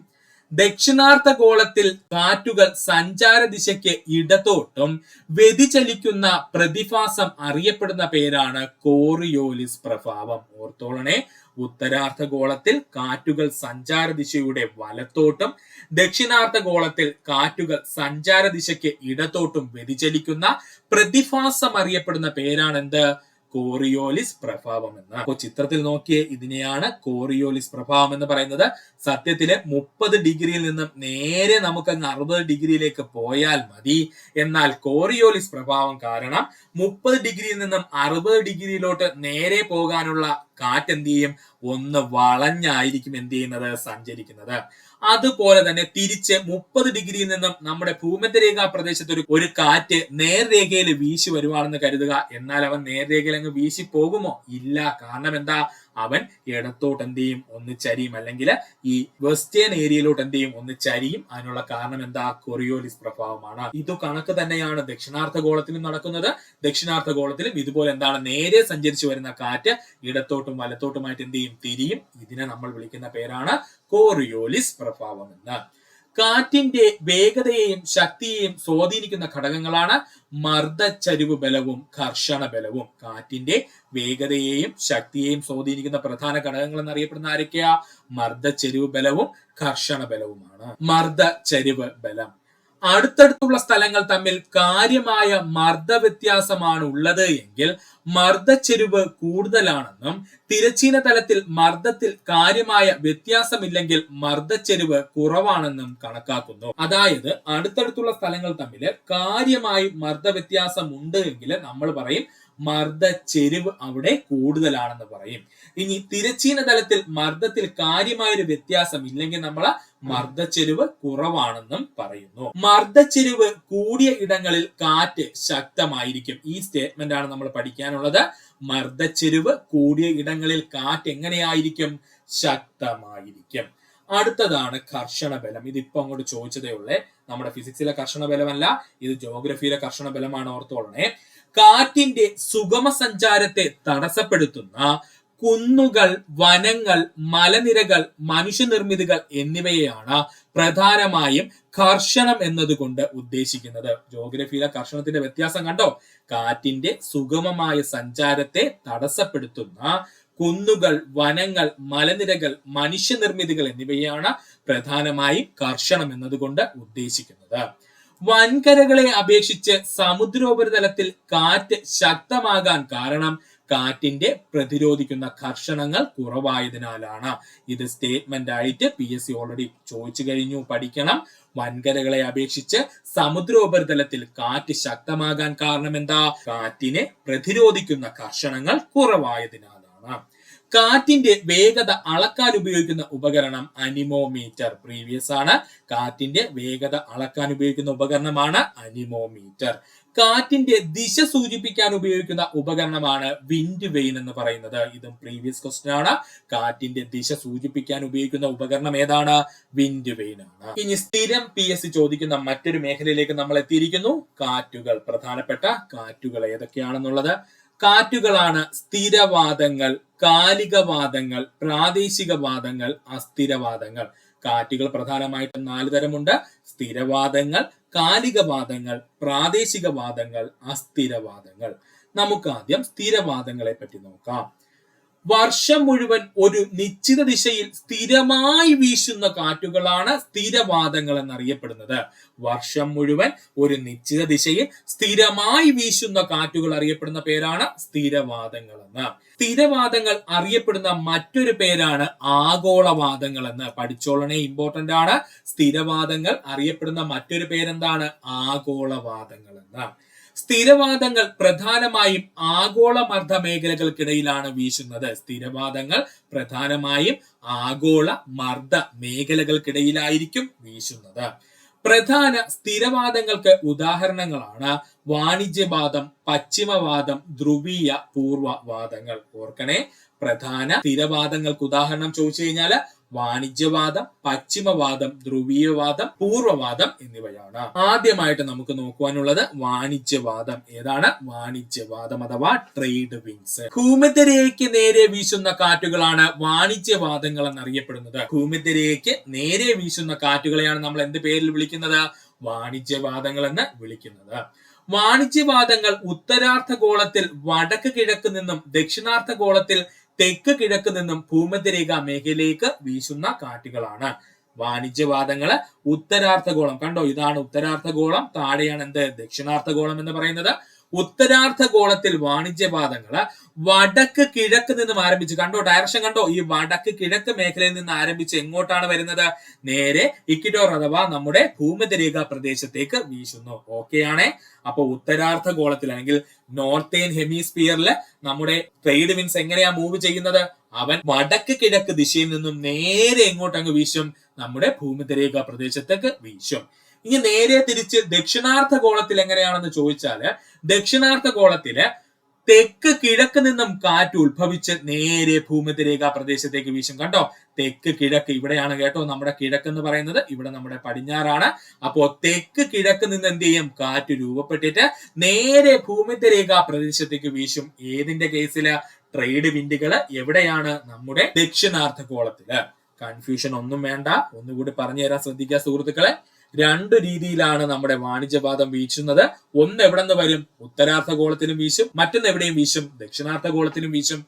ദക്ഷിണാർദ്ധഗോളത്തിൽ കാറ്റുകൾ സഞ്ചാര ദിശയ്ക്ക് ഇടത്തോട്ടും വ്യതിചലിക്കുന്ന പ്രതിഭാസം അറിയപ്പെടുന്ന പേരാണ് കോറിയോലിസ് പ്രഭാവം. ഓർത്തോളണേ, ഉത്തരാർദ്ധഗോളത്തിൽ കാറ്റുകൾ സഞ്ചാര ദിശയുടെ വലത്തോട്ടും ദക്ഷിണാർദ്ധഗോളത്തിൽ കാറ്റുകൾ സഞ്ചാര ദിശയ്ക്ക് ഇടത്തോട്ടും വ്യതിചലിക്കുന്ന പ്രതിഭാസം അറിയപ്പെടുന്ന പേരാണ് എന്ത്? കോറിയോലിസ് പ്രഭാവം എന്ന്. അപ്പോൾ ചിത്രത്തിൽ നോക്കിയേ, ഇതിനെയാണ് കോറിയോലിസ് പ്രഭാവം എന്ന് പറയുന്നത്. സത്യത്തില് 30 ഡിഗ്രിയിൽ നിന്നും നേരെ നമുക്ക് 60 ഡിഗ്രിയിലേക്ക് പോയാൽ മതി. എന്നാൽ കോറിയോലിസ് പ്രഭാവം കാരണം 30 ഡിഗ്രിയിൽ നിന്നും 60 ഡിഗ്രിയിലോട്ട് നേരെ പോകാനുള്ള കാറ്റ് എന്ത് ചെയ്യും? ഒന്ന് വളഞ്ഞായിരിക്കും എന്ത് ചെയ്യുന്നത്? സഞ്ചരിക്കുന്നത്. അതുപോലെ തന്നെ തിരിച്ച് 30 ഡിഗ്രിയിൽ നിന്നും നമ്മുടെ ഭൂമധ്യരേഖാ പ്രദേശത്ത് ഒരു കാറ്റ് നേർരേഖയിൽ വീശി വരുവാണെന്ന് കരുതുക. എന്നാൽ അവൻ നേർരേഖയിൽ അങ്ങ് വീശി പോകുമോ? ഇല്ല. കാരണം എന്താ? അവൻ ഇടത്തോട്ട് എന്ത് ചെയ്യും? ഒന്ന് ചരിയും. അല്ലെങ്കിൽ ഈ വെസ്റ്റേൺ ഏരിയയിലോട്ട് എന്ത് ചെയ്യും? ഒന്ന് ചരിയും. അതിനുള്ള കാരണം എന്താ? കോറിയോലിസ് പ്രഭാവമാണ്. ഇത് കണക്ക് തന്നെയാണ് ദക്ഷിണാർദ്ധഗോളത്തിലും നടക്കുന്നത്. ദക്ഷിണാർദ്ധഗോളത്തിലും ഇതുപോലെ എന്താണ്? നേരെ സഞ്ചരിച്ചു വരുന്ന കാറ്റ് ഇടത്തോട്ടും വലത്തോട്ടുമായിട്ട് എന്ത് ചെയ്യും? തിരിയും. ഇതിനെ നമ്മൾ വിളിക്കുന്ന പേരാണ് കോറിയോലിസ് പ്രഭാവം എന്ന്. കാറ്റിന്റെ വേഗതയെയും ശക്തിയെയും സ്വാധീനിക്കുന്ന ഘടകങ്ങളാണ് മർദ്ദച്ചരിവ് ബലവും ഘർഷണ ബലവും. കാറ്റിന്റെ വേഗതയെയും ശക്തിയെയും സ്വാധീനിക്കുന്ന പ്രധാന ഘടകങ്ങൾ എന്നറിയപ്പെടുന്ന ആരൊക്കെയാ? മർദ്ദച്ചരിവ് ബലവും ഘർഷണ ബലവുമാണ്. മർദ്ദച്ചരിവ് ബലം: അടുത്തടുത്തുള്ള സ്ഥലങ്ങൾ തമ്മിൽ കാര്യമായ മർദ്ദ വ്യത്യാസമാണ് ഉള്ളത് എങ്കിൽ മർദ്ദച്ചെരിവ് കൂടുതലാണെന്നും തിരശ്ചീന തലത്തിൽ മർദ്ദത്തിൽ കാര്യമായ വ്യത്യാസമില്ലെങ്കിൽ മർദ്ദച്ചെരിവ് കുറവാണെന്നും കണക്കാക്കുന്നു. അതായത് അടുത്തടുത്തുള്ള സ്ഥലങ്ങൾ തമ്മിൽ കാര്യമായി മർദ്ദ വ്യത്യാസം ഉണ്ട് എങ്കിൽ നമ്മൾ പറയും മർദ്ദച്ചെരിവ് അവിടെ കൂടുതലാണെന്ന് പറയും. ഇനി തിരശ്ചീന തലത്തിൽ മർദ്ദത്തിൽ കാര്യമായൊരു വ്യത്യാസം ഇല്ലെങ്കിൽ നമ്മൾ മർദ്ദച്ചെരിവ് കുറവാണെന്നും പറയുന്നു. മർദ്ദച്ചെരിവ് കൂടിയ ഇടങ്ങളിൽ കാറ്റ് ശക്തമായിരിക്കും. ഈ സ്റ്റേറ്റ്മെന്റ് ആണ് നമ്മൾ പഠിക്കാനുള്ളത്. മർദ്ദച്ചെരിവ് കൂടിയ ഇടങ്ങളിൽ കാറ്റ് എങ്ങനെയായിരിക്കും? ശക്തമായിരിക്കും. അടുത്തതാണ് ഘർഷണ ബലം. ഇതിപ്പോ അങ്ങോട്ട് ചോദിച്ചതേ ഉള്ളേ. നമ്മുടെ ഫിസിക്സിലെ ഘർഷണ ബലമല്ല, ഇത് ജോഗ്രഫിയിലെ ഘർഷണ ബലമാണ്. ഓർത്തോളണേ. കാറ്റിന്റെ സുഗമ സഞ്ചാരത്തെ തടസ്സപ്പെടുത്തുന്ന കുന്നുകൾ, വനങ്ങൾ, മലനിരകൾ, മനുഷ്യനിർമ്മിതികൾ എന്നിവയെയാണ് പ്രധാനമായും ഘർഷണം എന്നതുകൊണ്ട് ഉദ്ദേശിക്കുന്നത്. ജോഗ്രഫിയിലെ ഘർഷണത്തിന്റെ വ്യത്യാസം കണ്ടോ? കാറ്റിന്റെ സുഗമമായ സഞ്ചാരത്തെ തടസ്സപ്പെടുത്തുന്ന കുന്നുകൾ, വനങ്ങൾ, മലനിരകൾ, മനുഷ്യനിർമ്മിതികൾ എന്നിവയാണ് പ്രധാനമായും ഘർഷണം എന്നതുകൊണ്ട് ഉദ്ദേശിക്കുന്നത്. വൻകരകളെ അപേക്ഷിച്ച് സമുദ്രോപരിതലത്തിൽ കാറ്റ് ശക്തമാകാൻ കാരണം കാറ്റിന്റെ പ്രതിരോധിക്കുന്ന ഘർഷണങ്ങൾ കുറവായതിനാലാണ്. ഇത് സ്റ്റേറ്റ്മെന്റ് ആയിട്ട് PSC ഓൾറെഡി ചോദിച്ചു കഴിഞ്ഞു, പഠിക്കണം. വൻകരകളെ അപേക്ഷിച്ച് സമുദ്രോപരിതലത്തിൽ കാറ്റ് ശക്തമാകാൻ കാരണം എന്താ? കാറ്റിനെ പ്രതിരോധിക്കുന്ന ഘർഷണങ്ങൾ കുറവായതിനാലാണ്. കാറ്റിന്റെ വേഗത അളക്കാൻ ഉപയോഗിക്കുന്ന ഉപകരണം അനിമോമീറ്റർ. പ്രീവിയസ് ആണ്. കാറ്റിന്റെ വേഗത അളക്കാൻ ഉപയോഗിക്കുന്ന ഉപകരണമാണ് അനിമോമീറ്റർ. കാറ്റിന്റെ ദിശ സൂചിപ്പിക്കാൻ ഉപയോഗിക്കുന്ന ഉപകരണമാണ് വിൻഡ് വെയിൻ എന്ന് പറയുന്നത്. ഇതും പ്രീവിയസ് ക്വസ്റ്റ്യൻ ആണ്. കാറ്റിന്റെ ദിശ സൂചിപ്പിക്കാൻ ഉപയോഗിക്കുന്ന ഉപകരണം ഏതാണ്? വിൻഡ് വെയിൻ ആണ്. ഇനി സ്ഥിരം PSC ചോദിക്കുന്ന മറ്റൊരു മേഖലയിലേക്ക് നമ്മൾ എത്തിയിരിക്കുന്നു. കാറ്റുകൾ. പ്രധാനപ്പെട്ട കാറ്റുകൾ ഏതൊക്കെയാണെന്നുള്ളത്. കാറ്റുകളാണ് സ്ഥിരവാദങ്ങൾ, കാലികവാദങ്ങൾ, പ്രാദേശികവാദങ്ങൾ, അസ്ഥിരവാദങ്ങൾ. കാറ്റുകൾ പ്രധാനമായിട്ടും 4 തരമുണ്ട്. സ്ഥിരവാദങ്ങൾ, കാലികവാദങ്ങൾ, പ്രാദേശികവാദങ്ങൾ, അസ്ഥിരവാദങ്ങൾ. നമുക്ക് ആദ്യം സ്ഥിരവാദങ്ങളെ പറ്റി നോക്കാം. വർഷം മുഴുവൻ ഒരു നിശ്ചിത ദിശയിൽ സ്ഥിരമായി വീശുന്ന കാറ്റുകളാണ് സ്ഥിരവാദങ്ങൾ എന്നറിയപ്പെടുന്നത്. വർഷം മുഴുവൻ ഒരു നിശ്ചിത ദിശയിൽ സ്ഥിരമായി വീശുന്ന കാറ്റുകൾ അറിയപ്പെടുന്ന പേരാണ് സ്ഥിരവാദങ്ങൾ എന്ന്. സ്ഥിരവാദങ്ങൾ അറിയപ്പെടുന്ന മറ്റൊരു പേരാണ് ആഗോളവാദങ്ങൾ എന്ന്. പഠിച്ചോളണേ, ഇമ്പോർട്ടന്റ് ആണ്. സ്ഥിരവാദങ്ങൾ അറിയപ്പെടുന്ന മറ്റൊരു പേരെന്താണ്? ആഗോളവാദങ്ങൾ എന്ന്. സ്ഥിരവാദങ്ങൾ പ്രധാനമായും ആഗോള മർദ്ദ മേഖലകൾക്കിടയിലാണ് വീശുന്നത്. സ്ഥിരവാദങ്ങൾ പ്രധാനമായും ആഗോള മർദ്ദ മേഖലകൾക്കിടയിലായിരിക്കും വീശുന്നത്. പ്രധാന സ്ഥിരവാദങ്ങൾക്ക് ഉദാഹരണങ്ങളാണ് വാണിജ്യവാദം, പശ്ചിമവാദം, ധ്രുവീയ പൂർവവാദങ്ങൾ. ഓർക്കണേ, പ്രധാന സ്ഥിരവാദങ്ങൾക്ക് ഉദാഹരണം ചോദിച്ചു കഴിഞ്ഞാൽ വാണിജ്യവാദം, പശ്ചിമവാദം, ധ്രുവീയവാദം, പൂർവവാദം എന്നിവയാണ്. ആദ്യമായിട്ട് നമുക്ക് നോക്കുവാനുള്ളത് വാണിജ്യവാദം. ഏതാണ് വാണിജ്യവാദം അഥവാ ട്രേഡ് വിൻഡ്സ്? ഭൂമധ്യരേഖയ്ക്ക് നേരെ വീശുന്ന കാറ്റുകളാണ് വാണിജ്യവാദങ്ങൾ എന്നറിയപ്പെടുന്നത്. ഭൂമധ്യരേഖയ്ക്ക് നേരെ വീശുന്ന കാറ്റുകളെയാണ് നമ്മൾ എന്ത് പേരിൽ വിളിക്കുന്നത്? വാണിജ്യവാദങ്ങൾ എന്ന് വിളിക്കുന്നത്. വാണിജ്യവാദങ്ങൾ ഉത്തരാർദ്ധഗോളത്തിൽ വടക്ക് കിഴക്ക് നിന്നും ദക്ഷിണാർദ്ധഗോളത്തിൽ തെക്ക് കിഴക്ക് നിന്നും ഭൂമധ്യരേഖ മേഖലയിലേക്ക് വീശുന്ന കാറ്റുകളാണ്. വാണിജ്യവാദങ്ങള് ഉത്തരാർദ്ധഗോളം, കണ്ടോ, ഇതാണ് ഉത്തരാർദ്ധഗോളം, താഴെയാണ് എന്ത്? ദക്ഷിണാർദ്ധഗോളം എന്ന് പറയുന്നത്. ഉത്തരാർദ്ധഗോളത്തിൽ വാണിജ്യവാദങ്ങള് വടക്ക് കിഴക്ക് നിന്നും ആരംഭിച്ച്, കണ്ടോ ഡയറക്ഷൻ കണ്ടോ, ഈ വടക്ക് കിഴക്ക് മേഖലയിൽ നിന്ന് ആരംഭിച്ച് എങ്ങോട്ടാണ് വരുന്നത്? നേരെ ഇക്വറ്റോർ അഥവാ നമ്മുടെ ഭൂമധ്യരേഖ പ്രദേശത്തേക്ക് വീശുന്നു. ഓക്കെ ആണേ. അപ്പൊ ഉത്തരാർദ്ധഗോളത്തിൽ അല്ലെങ്കിൽ നോർത്തേൺ ഹെമിസ്ഫിയറില് നമ്മുടെ ട്രേഡ് വിൻഡ്സ് എങ്ങനെയാ മൂവ് ചെയ്യുന്നത്? അവൻ വടക്ക് കിഴക്ക് ദിശയിൽ നിന്നും നേരെ എങ്ങോട്ട് അങ്ങ് വീശും? നമ്മുടെ ഭൂമധ്യരേഖ പ്രദേശത്തേക്ക് വീശും. ഇനി നേരെ തിരിച്ച് ദക്ഷിണാർദ്ധഗോളത്തിൽ എങ്ങനെയാണെന്ന് ചോദിച്ചാല്, ദക്ഷിണാർദ്ധഗോളത്തില് തെക്ക് കിഴക്ക് നിന്നും കാറ്റ് ഉത്ഭവിച്ച് നേരെ ഭൂമധ്യരേഖ പ്രദേശത്തേക്ക് വീശും. കണ്ടോ, തെക്ക് കിഴക്ക് ഇവിടെയാണ് കേട്ടോ. നമ്മുടെ കിഴക്ക് എന്ന് പറയുന്നത് ഇവിടെ നമ്മുടെ പടിഞ്ഞാറാണ്. അപ്പോ തെക്ക് കിഴക്ക് നിന്ന് എന്ത് ചെയ്യും? കാറ്റ് രൂപപ്പെട്ടിട്ട് നേരെ ഭൂമധ്യരേഖ പ്രദേശത്തേക്ക് വീശും. ഏതിന്റെ കേസില്? ട്രേഡ് വിൻഡുകള് എവിടെയാണ്? നമ്മുടെ ദക്ഷിണാർദ്ധഗോളത്തില്. കൺഫ്യൂഷൻ ഒന്നും വേണ്ട, ഒന്നുകൂടി പറഞ്ഞു തരാൻ ശ്രദ്ധിക്കുക സുഹൃത്തുക്കളെ. 2 രീതിയിലാണ് നമ്മുടെ വാണിജ്യവാദം വീശുന്നത്. ഒന്ന് എവിടെ നിന്ന് വരും? ഉത്തരാർദ്ധഗോളത്തിലും വീശും, മറ്റൊന്ന് എവിടെയും വീശും? ദക്ഷിണാർദ്ധഗോളത്തിലും വീശും.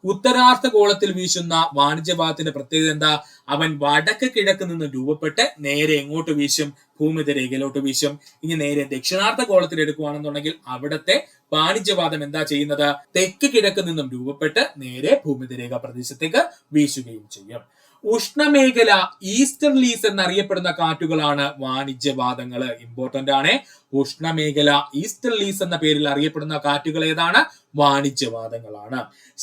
ഉത്തരാർദ്ധഗോളത്തിൽ വീശുന്ന വാണിജ്യവാദത്തിന്റെ പ്രത്യേകത എന്താ? അവൻ വടക്ക് കിഴക്ക് നിന്ന് രൂപപ്പെട്ട് നേരെ എങ്ങോട്ട് വീശും? ഭൂമധ്യരേഖയിലോട്ട് വീശും. ഇനി നേരെ ദക്ഷിണാർദ്ധഗോളത്തിൽ എടുക്കുകയാണെന്നുണ്ടെങ്കിൽ അവിടത്തെ വാണിജ്യവാദം എന്താ ചെയ്യുന്നത്? തെക്ക് കിഴക്ക് നിന്നും രൂപപ്പെട്ട് നേരെ ഭൂമധ്യരേഖ പ്രദേശത്തേക്ക് വീശുകയും ചെയ്യും. ഉഷ്ണമേഖല ഈസ്റ്റർലീസ് എന്നറിയപ്പെടുന്ന കാറ്റുകളാണ് വാണിജ്യവാദങ്ങള്. ഇമ്പോർട്ടന്റ് ആണ്. ഉഷ്ണമേഖല ഈസ്റ്റർലീസ് എന്ന പേരിൽ അറിയപ്പെടുന്ന കാറ്റുകൾ ഏതാണ്? വാണിജ്യവാദങ്ങളാണ്.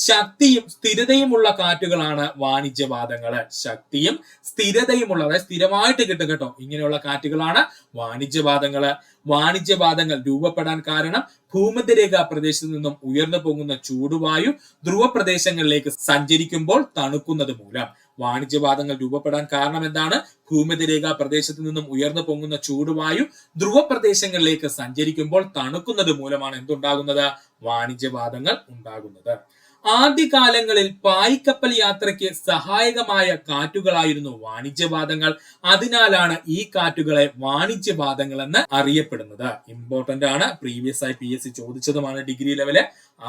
ശക്തിയും സ്ഥിരതയുമുള്ള കാറ്റുകളാണ് വാണിജ്യവാദങ്ങള്. ശക്തിയും സ്ഥിരതയുമുള്ള, അതായത് സ്ഥിരമായിട്ട് കിട്ടും കേട്ടോ, ഇങ്ങനെയുള്ള കാറ്റുകളാണ് വാണിജ്യവാദങ്ങള്. വാണിജ്യവാദങ്ങൾ രൂപപ്പെടാൻ കാരണം ഭൂമധ്യരേഖ പ്രദേശത്ത് നിന്നും ഉയർന്നു പോകുന്ന ചൂടുവായു ധ്രുവ പ്രദേശങ്ങളിലേക്ക് സഞ്ചരിക്കുമ്പോൾ തണുക്കുന്നത് മൂലം. വാണിജ്യവാദങ്ങൾ രൂപപ്പെടാൻ കാരണം എന്താണ്? ഭൂമധ്യരേഖ പ്രദേശത്ത് നിന്നും ഉയർന്നു പൊങ്ങുന്ന ചൂടുവായു ധ്രുവ പ്രദേശങ്ങളിലേക്ക് സഞ്ചരിക്കുമ്പോൾ തണുക്കുന്നത് മൂലമാണ് എന്തുണ്ടാകുന്നത്? വാണിജ്യവാദങ്ങൾ ഉണ്ടാകുന്നത്. ആദ്യകാലങ്ങളിൽ പായ്ക്കപ്പൽ യാത്രയ്ക്ക് സഹായകമായ കാറ്റുകളായിരുന്നു വാണിജ്യവാദങ്ങൾ. അതിനാലാണ് ഈ കാറ്റുകളെ വാണിജ്യവാദങ്ങൾ എന്ന് അറിയപ്പെടുന്നത്. ഇമ്പോർട്ടന്റ് ആണ്, പ്രീവിയസ് ആയി PSC ചോദിച്ചതുമാണ് ഡിഗ്രി ലെവല്.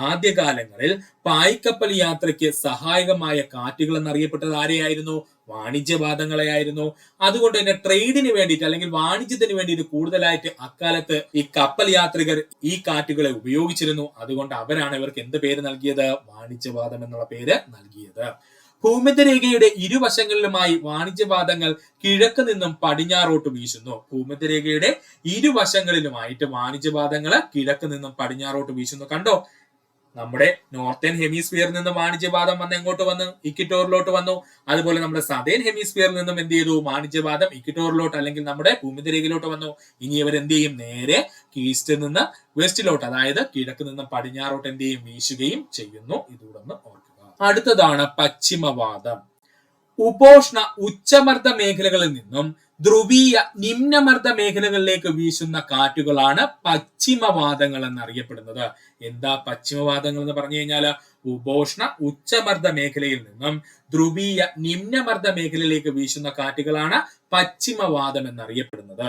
ആദ്യകാലങ്ങളിൽ പായ്ക്കപ്പൽ യാത്രയ്ക്ക് സഹായകമായ കാറ്റുകൾ എന്നറിയപ്പെട്ടത് ആരെയായിരുന്നു? വാണിജ്യവാദങ്ങളെ ആയിരുന്നു. അതുകൊണ്ട് തന്നെ ട്രേഡിന് വേണ്ടിയിട്ട് അല്ലെങ്കിൽ വാണിജ്യത്തിന് വേണ്ടിയിട്ട് കൂടുതലായിട്ട് അക്കാലത്ത് ഈ കപ്പൽ യാത്രികർ ഈ കാറ്റുകളെ ഉപയോഗിച്ചിരുന്നു. അതുകൊണ്ട് അവരാണ് ഇവർക്ക് എന്ത് പേര് നൽകിയത്? വാണിജ്യവാദം എന്നുള്ള പേര് നൽകിയത്. ഭൂമധ്യരേഖയുടെ ഇരുവശങ്ങളിലുമായി വാണിജ്യവാദങ്ങൾ കിഴക്ക് നിന്നും പടിഞ്ഞാറോട്ട് വീശുന്നു. ഭൂമധ്യരേഖയുടെ ഇരുവശങ്ങളിലുമായിട്ട് വാണിജ്യവാദങ്ങൾ കിഴക്ക് നിന്നും പടിഞ്ഞാറോട്ട് വീശുന്നു. കണ്ടോ, നമ്മുടെ നോർത്തേൺ ഹെമിസ്ഫിയറിൽ നിന്ന് വാണിജ്യവാദം വന്ന് എങ്ങോട്ട് വന്നു? ഇക്വറ്റോറിലോട്ട് വന്നു. അതുപോലെ നമ്മുടെ സദേൺ ഹെമിസ്ഫിയറിൽ നിന്നും എന്ത് ചെയ്തു? വാണിജ്യവാദം ഇക്വറ്റോറിലോട്ട് അല്ലെങ്കിൽ നമ്മുടെ ഭൂമധ്യരേഖയിലോട്ട് വന്നു. ഇനി ഇവർ എന്ത് ചെയ്യും? നേരെ ഈസ്റ്റിൽ നിന്ന് വെസ്റ്റിലോട്ട്, അതായത് കിഴക്ക് നിന്ന് പടിഞ്ഞാറോട്ട് എന്ത് ചെയ്യും, വീശുകയും ചെയ്യുന്നു. ഇതുകൂടെ ഒന്ന് ഓർക്കുക. അടുത്തതാണ് പശ്ചിമവാദം. ഉപോഷ്ണ ഉച്ചമർദ്ദ മേഖലകളിൽ നിന്നും ധ്രുവീയ നിമ്നമർദ്ദ മേഖലകളിലേക്ക് വീശുന്ന കാറ്റുകളാണ് പശ്ചിമവാദങ്ങൾ എന്നറിയപ്പെടുന്നത്. എന്താ പശ്ചിമവാദങ്ങൾ എന്ന് പറഞ്ഞു കഴിഞ്ഞാൽ ഉപോഷ്ണ ഉച്ചമർദ്ദ മേഖലയിൽ നിന്നും ധ്രുവീയ നിമ്നമർദ്ദ മേഖലയിലേക്ക് വീശുന്ന കാറ്റുകളാണ് പശ്ചിമവാദം എന്നറിയപ്പെടുന്നത്.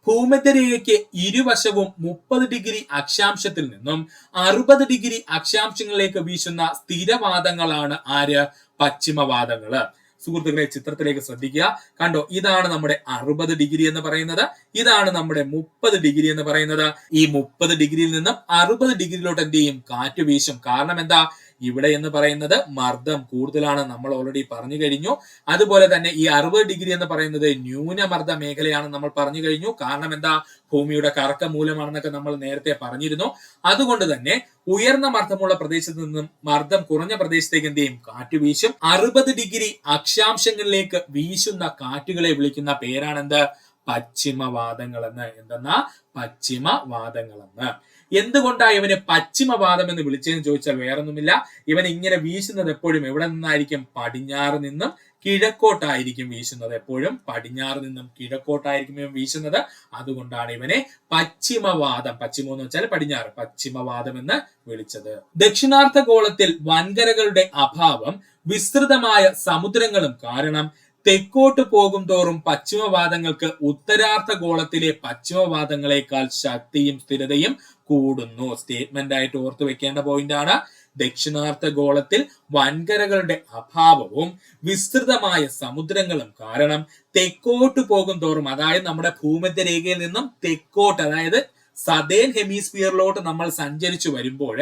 ഭൂമധ്യരേഖയ്ക്ക് ഇരുവശവും 30 ഡിഗ്രി അക്ഷാംശത്തിൽ നിന്നും 60 ഡിഗ്രി അക്ഷാംശങ്ങളിലേക്ക് വീശുന്ന സ്ഥിരവാദങ്ങളാണ് ആര്, പശ്ചിമവാദങ്ങള്. സുഹൃത്തുക്കളെ, ചിത്രത്തിലേക്ക് ശ്രദ്ധിക്കുക. കണ്ടോ, ഇതാണ് നമ്മുടെ 60 ഡിഗ്രി എന്ന് പറയുന്നത്, ഇതാണ് നമ്മുടെ 30 ഡിഗ്രി എന്ന് പറയുന്നത്. ഈ 30 ഡിഗ്രിയിൽ നിന്നും 60 ഡിഗ്രിയിലോട്ട് എന്ത് ചെയ്യും, കാറ്റ് വീശും. കാരണം എന്താ, ഇവിടെ എന്ന് പറയുന്നത് മർദ്ദം കൂടുതലാണ്, നമ്മൾ ഓൾറെഡി പറഞ്ഞു കഴിഞ്ഞു. അതുപോലെ തന്നെ ഈ 60 ഡിഗ്രി എന്ന് പറയുന്നത് ന്യൂനമർദ്ദ മേഖലയാണ്, നമ്മൾ പറഞ്ഞു കഴിഞ്ഞു. കാരണം എന്താ, ഭൂമിയുടെ കറക്കം മൂലമാണെന്നൊക്കെ നമ്മൾ നേരത്തെ പറഞ്ഞിരുന്നു. അതുകൊണ്ട് തന്നെ ഉയർന്ന മർദ്ദമുള്ള പ്രദേശത്ത് നിന്നും മർദ്ദം കുറഞ്ഞ പ്രദേശത്തേക്ക് എന്ത് ചെയ്യും, കാറ്റ് വീശും. 60 ഡിഗ്രി അക്ഷാംശങ്ങളിലേക്ക് വീശുന്ന കാറ്റുകളെ വിളിക്കുന്ന പേരാണെന്ത്, പശ്ചിമവാദങ്ങൾ എന്ന്. എന്തെന്നാ, പശ്ചിമവാദങ്ങൾ എന്ന്. എന്തുകൊണ്ടാണ് ഇവന് പശ്ചിമവാദം എന്ന് വിളിച്ചതെന്ന് ചോദിച്ചാൽ വേറൊന്നുമില്ല, ഇവൻ ഇങ്ങനെ വീശുന്നത് എപ്പോഴും എവിടെ നിന്നായിരിക്കും, പടിഞ്ഞാറ് നിന്നും കിഴക്കോട്ടായിരിക്കും വീശുന്നത്. എപ്പോഴും പടിഞ്ഞാറ് നിന്നും കിഴക്കോട്ടായിരിക്കും ഇവൻ വീശുന്നത്. അതുകൊണ്ടാണ് ഇവനെ പശ്ചിമവാദം, പശ്ചിമം എന്ന് വെച്ചാൽ പടിഞ്ഞാറ്, പശ്ചിമവാദം എന്ന് വിളിച്ചത്. ദക്ഷിണാർദ്ധഗോളത്തിൽ വൻകരകളുടെ അഭാവം വിസ്തൃതമായ സമുദ്രങ്ങളും കാരണം തെക്കോട്ട് പോകും തോറും പശ്ചിമവാദങ്ങൾക്ക് ഉത്തരാർദ്ധഗോളത്തിലെ പശ്ചിമവാദങ്ങളെക്കാൾ ശക്തിയും സ്ഥിരതയും കൂടുന്നു. സ്റ്റേറ്റ്മെന്റ് ആയിട്ട് ഓർത്തു വെക്കേണ്ട പോയിന്റ് ആണ്. ദക്ഷിണാർദ്ധഗോളത്തിൽ വൻകരകളുടെ അഭാവവും വിസ്തൃതമായ സമുദ്രങ്ങളും കാരണം തെക്കോട്ട് പോകും തോറും, അതായത് നമ്മുടെ ഭൂമധ്യരേഖയിൽ നിന്നും തെക്കോട്ട്, അതായത് സദേൺ ഹെമിസ്ഫിയറിലോട്ട് നമ്മൾ സഞ്ചരിച്ചു വരുമ്പോൾ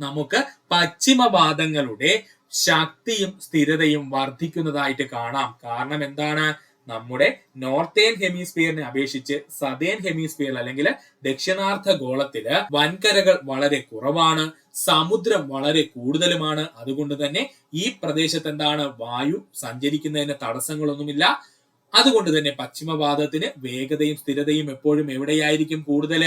നമുക്ക് പശ്ചിമവാദങ്ങളുടെ ശക്തിയും സ്ഥിരതയും വർദ്ധിക്കുന്നതായിട്ട് കാണാം. കാരണം എന്താണ്, നമ്മുടെ നോർത്തേൺ ഹെമിസ്ഫിയറിനെ അപേക്ഷിച്ച് സദേൺ ഹെമിസ്ഫിയർ അല്ലെങ്കിൽ ദക്ഷിണാർദ്ധഗോളത്തില് വൻകരകൾ വളരെ കുറവാണ്, സമുദ്രം വളരെ കൂടുതലുമാണ്. അതുകൊണ്ട് തന്നെ ഈ പ്രദേശത്ത് എന്താണ്, വായു സഞ്ചരിക്കുന്നതിന് തടസ്സങ്ങളൊന്നുമില്ല. അതുകൊണ്ട് തന്നെ പശ്ചിമവാദത്തിന് വേഗതയും സ്ഥിരതയും എപ്പോഴും എവിടെയായിരിക്കും കൂടുതൽ,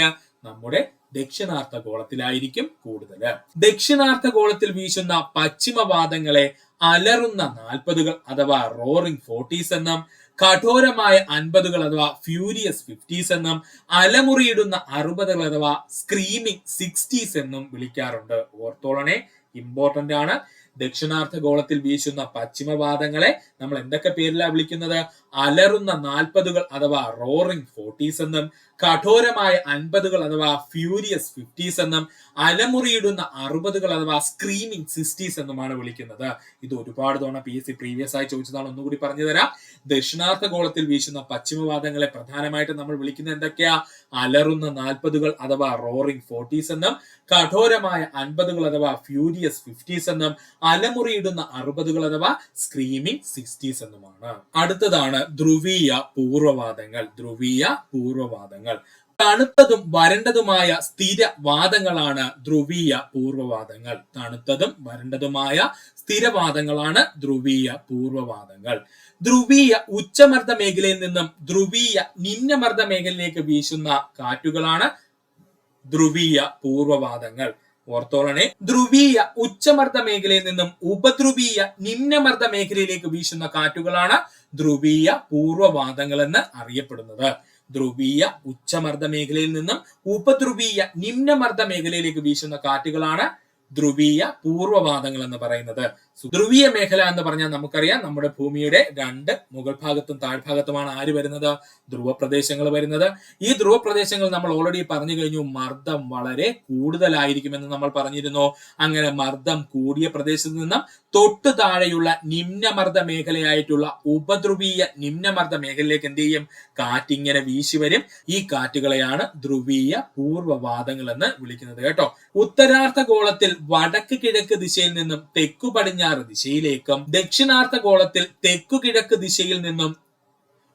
നമ്മുടെ ദക്ഷിണാർദ്ധഗോളത്തിലായിരിക്കും കൂടുതൽ. ദക്ഷിണാർദ്ധഗോളത്തിൽ വീശുന്ന പശ്ചിമവാദങ്ങളെ അലറുന്ന 40കൾ അഥവാ റോറിംഗ് 40s എന്നും കഠോരമായ 50കൾ അഥവാ ഫ്യൂരിയസ് 50s എന്നും അലമുറിയിടുന്ന 60കൾ അഥവാ സ്ക്രീമിംഗ് 60s എന്നും വിളിക്കാറുണ്ട്. ഓർത്തോളനെ, ഇമ്പോർട്ടന്റ് ആണ്. ദക്ഷിണാർദ്ധഗോളത്തിൽ വീശുന്ന പശ്ചിമവാദങ്ങളെ നമ്മൾ എന്തൊക്കെ പേരിലാണ് വിളിക്കുന്നത്, അലറുന്ന 40കൾ അഥവാ റോറിംഗ് 40s എന്നും കഠോരമായ 50കൾ അഥവാ ഫ്യൂരിയസ് 50s എന്നും അലമുറിയിടുന്ന 60കൾ അഥവാ സ്ക്രീമിംഗ് 60s എന്നുമാണ് വിളിക്കുന്നത്. ഇത് ഒരുപാട് തവണ PSC പ്രീവിയസ് ആയി ചോദിച്ചതാണ്, ഒന്നുകൂടി പറഞ്ഞു തരാം. ദക്ഷിണാർദ്ധഗോളത്തിൽ വീശുന്ന പശ്ചിമവാദങ്ങളെ പ്രധാനമായിട്ട് നമ്മൾ വിളിക്കുന്നത് എന്തൊക്കെയാ, അലറുന്ന 40കൾ അഥവാ റോറിംഗ് 40s എന്നും കഠോരമായ 50കൾ അഥവാ ഫ്യൂരിയസ് 50s എന്നും അലമുറിയിടുന്ന 60കൾ അഥവാ സ്ക്രീമിംഗ് 60s എന്നുമാണ്. അടുത്തതാണ് ധ്രുവീയ പൂർവ്വവാദങ്ങൾ. ധ്രുവീയ പൂർവ്വവാദങ്ങൾ തണുത്തതും വരണ്ടതുമായ സ്ഥിരവാദങ്ങളാണ് ധ്രുവീയ പൂർവ്വവാദങ്ങൾ. തണുത്തതും വരണ്ടതുമായ സ്ഥിരവാദങ്ങളാണ് ധ്രുവീയ പൂർവ്വവാദങ്ങൾ. ധ്രുവീയ ഉച്ചമർദ്ദ മേഖലയിൽ നിന്നും ധ്രുവീയ നിമ്നമർദ്ദ മേഖലയിലേക്ക് വീശുന്ന കാറ്റുകളാണ് ധ്രുവീയ പൂർവ്വവാദങ്ങൾ. ഓർത്തോളനെ, ധ്രുവീയ ഉച്ചമർദ്ദ മേഖലയിൽ നിന്നും ഉപധ്രുവീയ നിമ്നമർദ്ദ മേഖലയിലേക്ക് വീശുന്ന കാറ്റുകളാണ് ധ്രുവീയ പൂർവ്വവാദങ്ങൾ എന്ന് അറിയപ്പെടുന്നത്. ധ്രുവീയ ഉച്ചമർദ്ദ മേഖലയിൽ നിന്നും ഉപധ്രുവീയ നിമ്നമർദ്ദ മേഖലയിലേക്ക് വീശുന്ന കാറ്റുകളാണ് ധ്രുവീയ പൂർവ്വവാദങ്ങൾ എന്ന് പറയുന്നത്. ധ്രുവീയ മേഖല എന്ന് പറഞ്ഞാൽ നമുക്കറിയാം, നമ്മുടെ ഭൂമിയുടെ രണ്ട് മുകൾ ഭാഗത്തും താഴ്ഭാഗത്തുമാണ് ആര് വരുന്നത്, ധ്രുവ പ്രദേശങ്ങൾ വരുന്നത്. ഈ ധ്രുവ പ്രദേശങ്ങൾ നമ്മൾ ഓൾറെഡി പറഞ്ഞു കഴിഞ്ഞു, മർദ്ദം വളരെ കൂടുതലായിരിക്കുമെന്ന് നമ്മൾ പറഞ്ഞിരുന്നു. അങ്ങനെ മർദ്ദം കൂടിയ പ്രദേശത്ത് നിന്നും തൊട്ടു താഴെയുള്ള നിമ്നമർദ്ദ മേഖലയായിട്ടുള്ള ഉപധ്രുവീയ നിമ്നമർദ്ദ മേഖലയിലേക്ക് എന്ത് ചെയ്യും, കാറ്റിങ്ങനെ വീശി വരും. ഈ കാറ്റുകളെയാണ് ധ്രുവീയ പൂർവ്വവാദങ്ങൾ എന്ന് വിളിക്കുന്നത് കേട്ടോ. ഉത്തരാർദ്ധഗോളത്തിൽ വടക്ക് കിഴക്ക് ദിശയിൽ നിന്നും തെക്കു പടിഞ്ഞാറ് ദിശയിലേക്കും ദക്ഷിണാർദ്ധഗോളത്തിൽ തെക്കു കിഴക്ക് ദിശയിൽ നിന്നും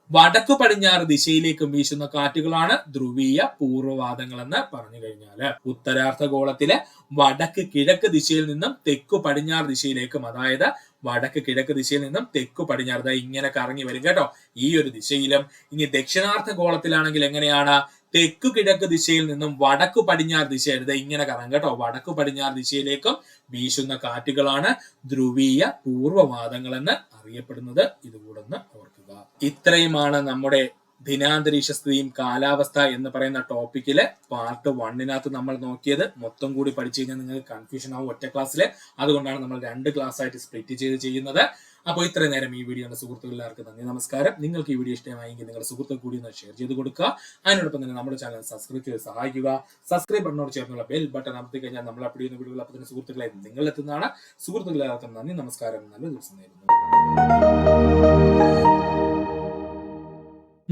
വടക്കു പടിഞ്ഞാറ് ദിശയിലേക്കും വീശുന്ന കാറ്റുകളാണ് ധ്രുവീയ പൂർവ്വവാദങ്ങൾ എന്ന് പറഞ്ഞു കഴിഞ്ഞാല്. ഉത്തരാർദ്ധഗോളത്തിലെ വടക്ക് കിഴക്ക് ദിശയിൽ നിന്നും തെക്കു പടിഞ്ഞാറ് ദിശയിലേക്കും, അതായത് വടക്ക് കിഴക്ക് ദിശയിൽ നിന്നും തെക്കു പടിഞ്ഞാറ് ഇങ്ങനെ കറങ്ങി വരും കേട്ടോ, ഈ ഒരു ദിശയിലും. ഇനി ദക്ഷിണാർദ്ധഗോളത്തിലാണെങ്കിൽ എങ്ങനെയാണ്, തെക്കു കിഴക്ക് ദിശയിൽ നിന്നും വടക്കു പടിഞ്ഞാറ് ദിശയായിട്ട് ഇങ്ങനെ കറങ്ങും കേട്ടോ. വടക്കു പടിഞ്ഞാറ് ദിശയിലേക്കും വീശുന്ന കാറ്റുകളാണ് ധ്രുവീയ പൂർവ്വവാദങ്ങൾ എന്ന് അറിയപ്പെടുന്നത്. ഇതുകൂടെ ഒന്ന് ഓർക്കുക. ഇത്രയുമാണ് നമ്മുടെ ദിനാന്തരീക്ഷ സ്ഥിതിയും കാലാവസ്ഥ എന്ന് പറയുന്ന ടോപ്പിക്കില് പാർട്ട് 1 നമ്മൾ നോക്കിയത്. മൊത്തം കൂടി പഠിച്ചു കഴിഞ്ഞാൽ നിങ്ങൾക്ക് കൺഫ്യൂഷൻ ആവും ഒറ്റ ക്ലാസ്സിൽ. അതുകൊണ്ടാണ് നമ്മൾ 2 ക്ലാസ് ആയിട്ട് സ്പ്ലിറ്റ് ചെയ്ത് ചെയ്യുന്നത്. അപ്പോൾ ഇത്രയും നേരം ഈ വീഡിയോ സുഹൃത്തുക്കളെല്ലാവർക്കും നന്ദി, നമസ്കാരം. നിങ്ങൾക്ക് ഈ വീഡിയോ ഇഷ്ടമായെങ്കിൽ നിങ്ങളുടെ സുഹൃത്തുക്കൾ കൂടി ഒന്ന് ഷെയർ ചെയ്ത് കൊടുക്കുക. അതിനോടൊപ്പം തന്നെ നമ്മുടെ ചാനൽ സബ്സ്ക്രൈബ് ചെയ്ത് സഹായിക്കുക. സബ്സ്ക്രൈബ് ബട്ടണോട് ചേർന്നുള്ള ബെൽ ബട്ടൺ അമർത്തി കഴിഞ്ഞാൽ നമ്മൾ അപ്ലോഡ് ചെയ്യുന്ന വീഡിയോകൾ അപ്പോൾ തന്നെ സുഹൃത്തുക്കളെ നിങ്ങളെത്തുന്നതാണ്. സുഹൃത്തുക്കളെല്ലാവർക്കും നന്ദി, നമസ്കാരം. നല്ല ദിവസം നേരുന്നു.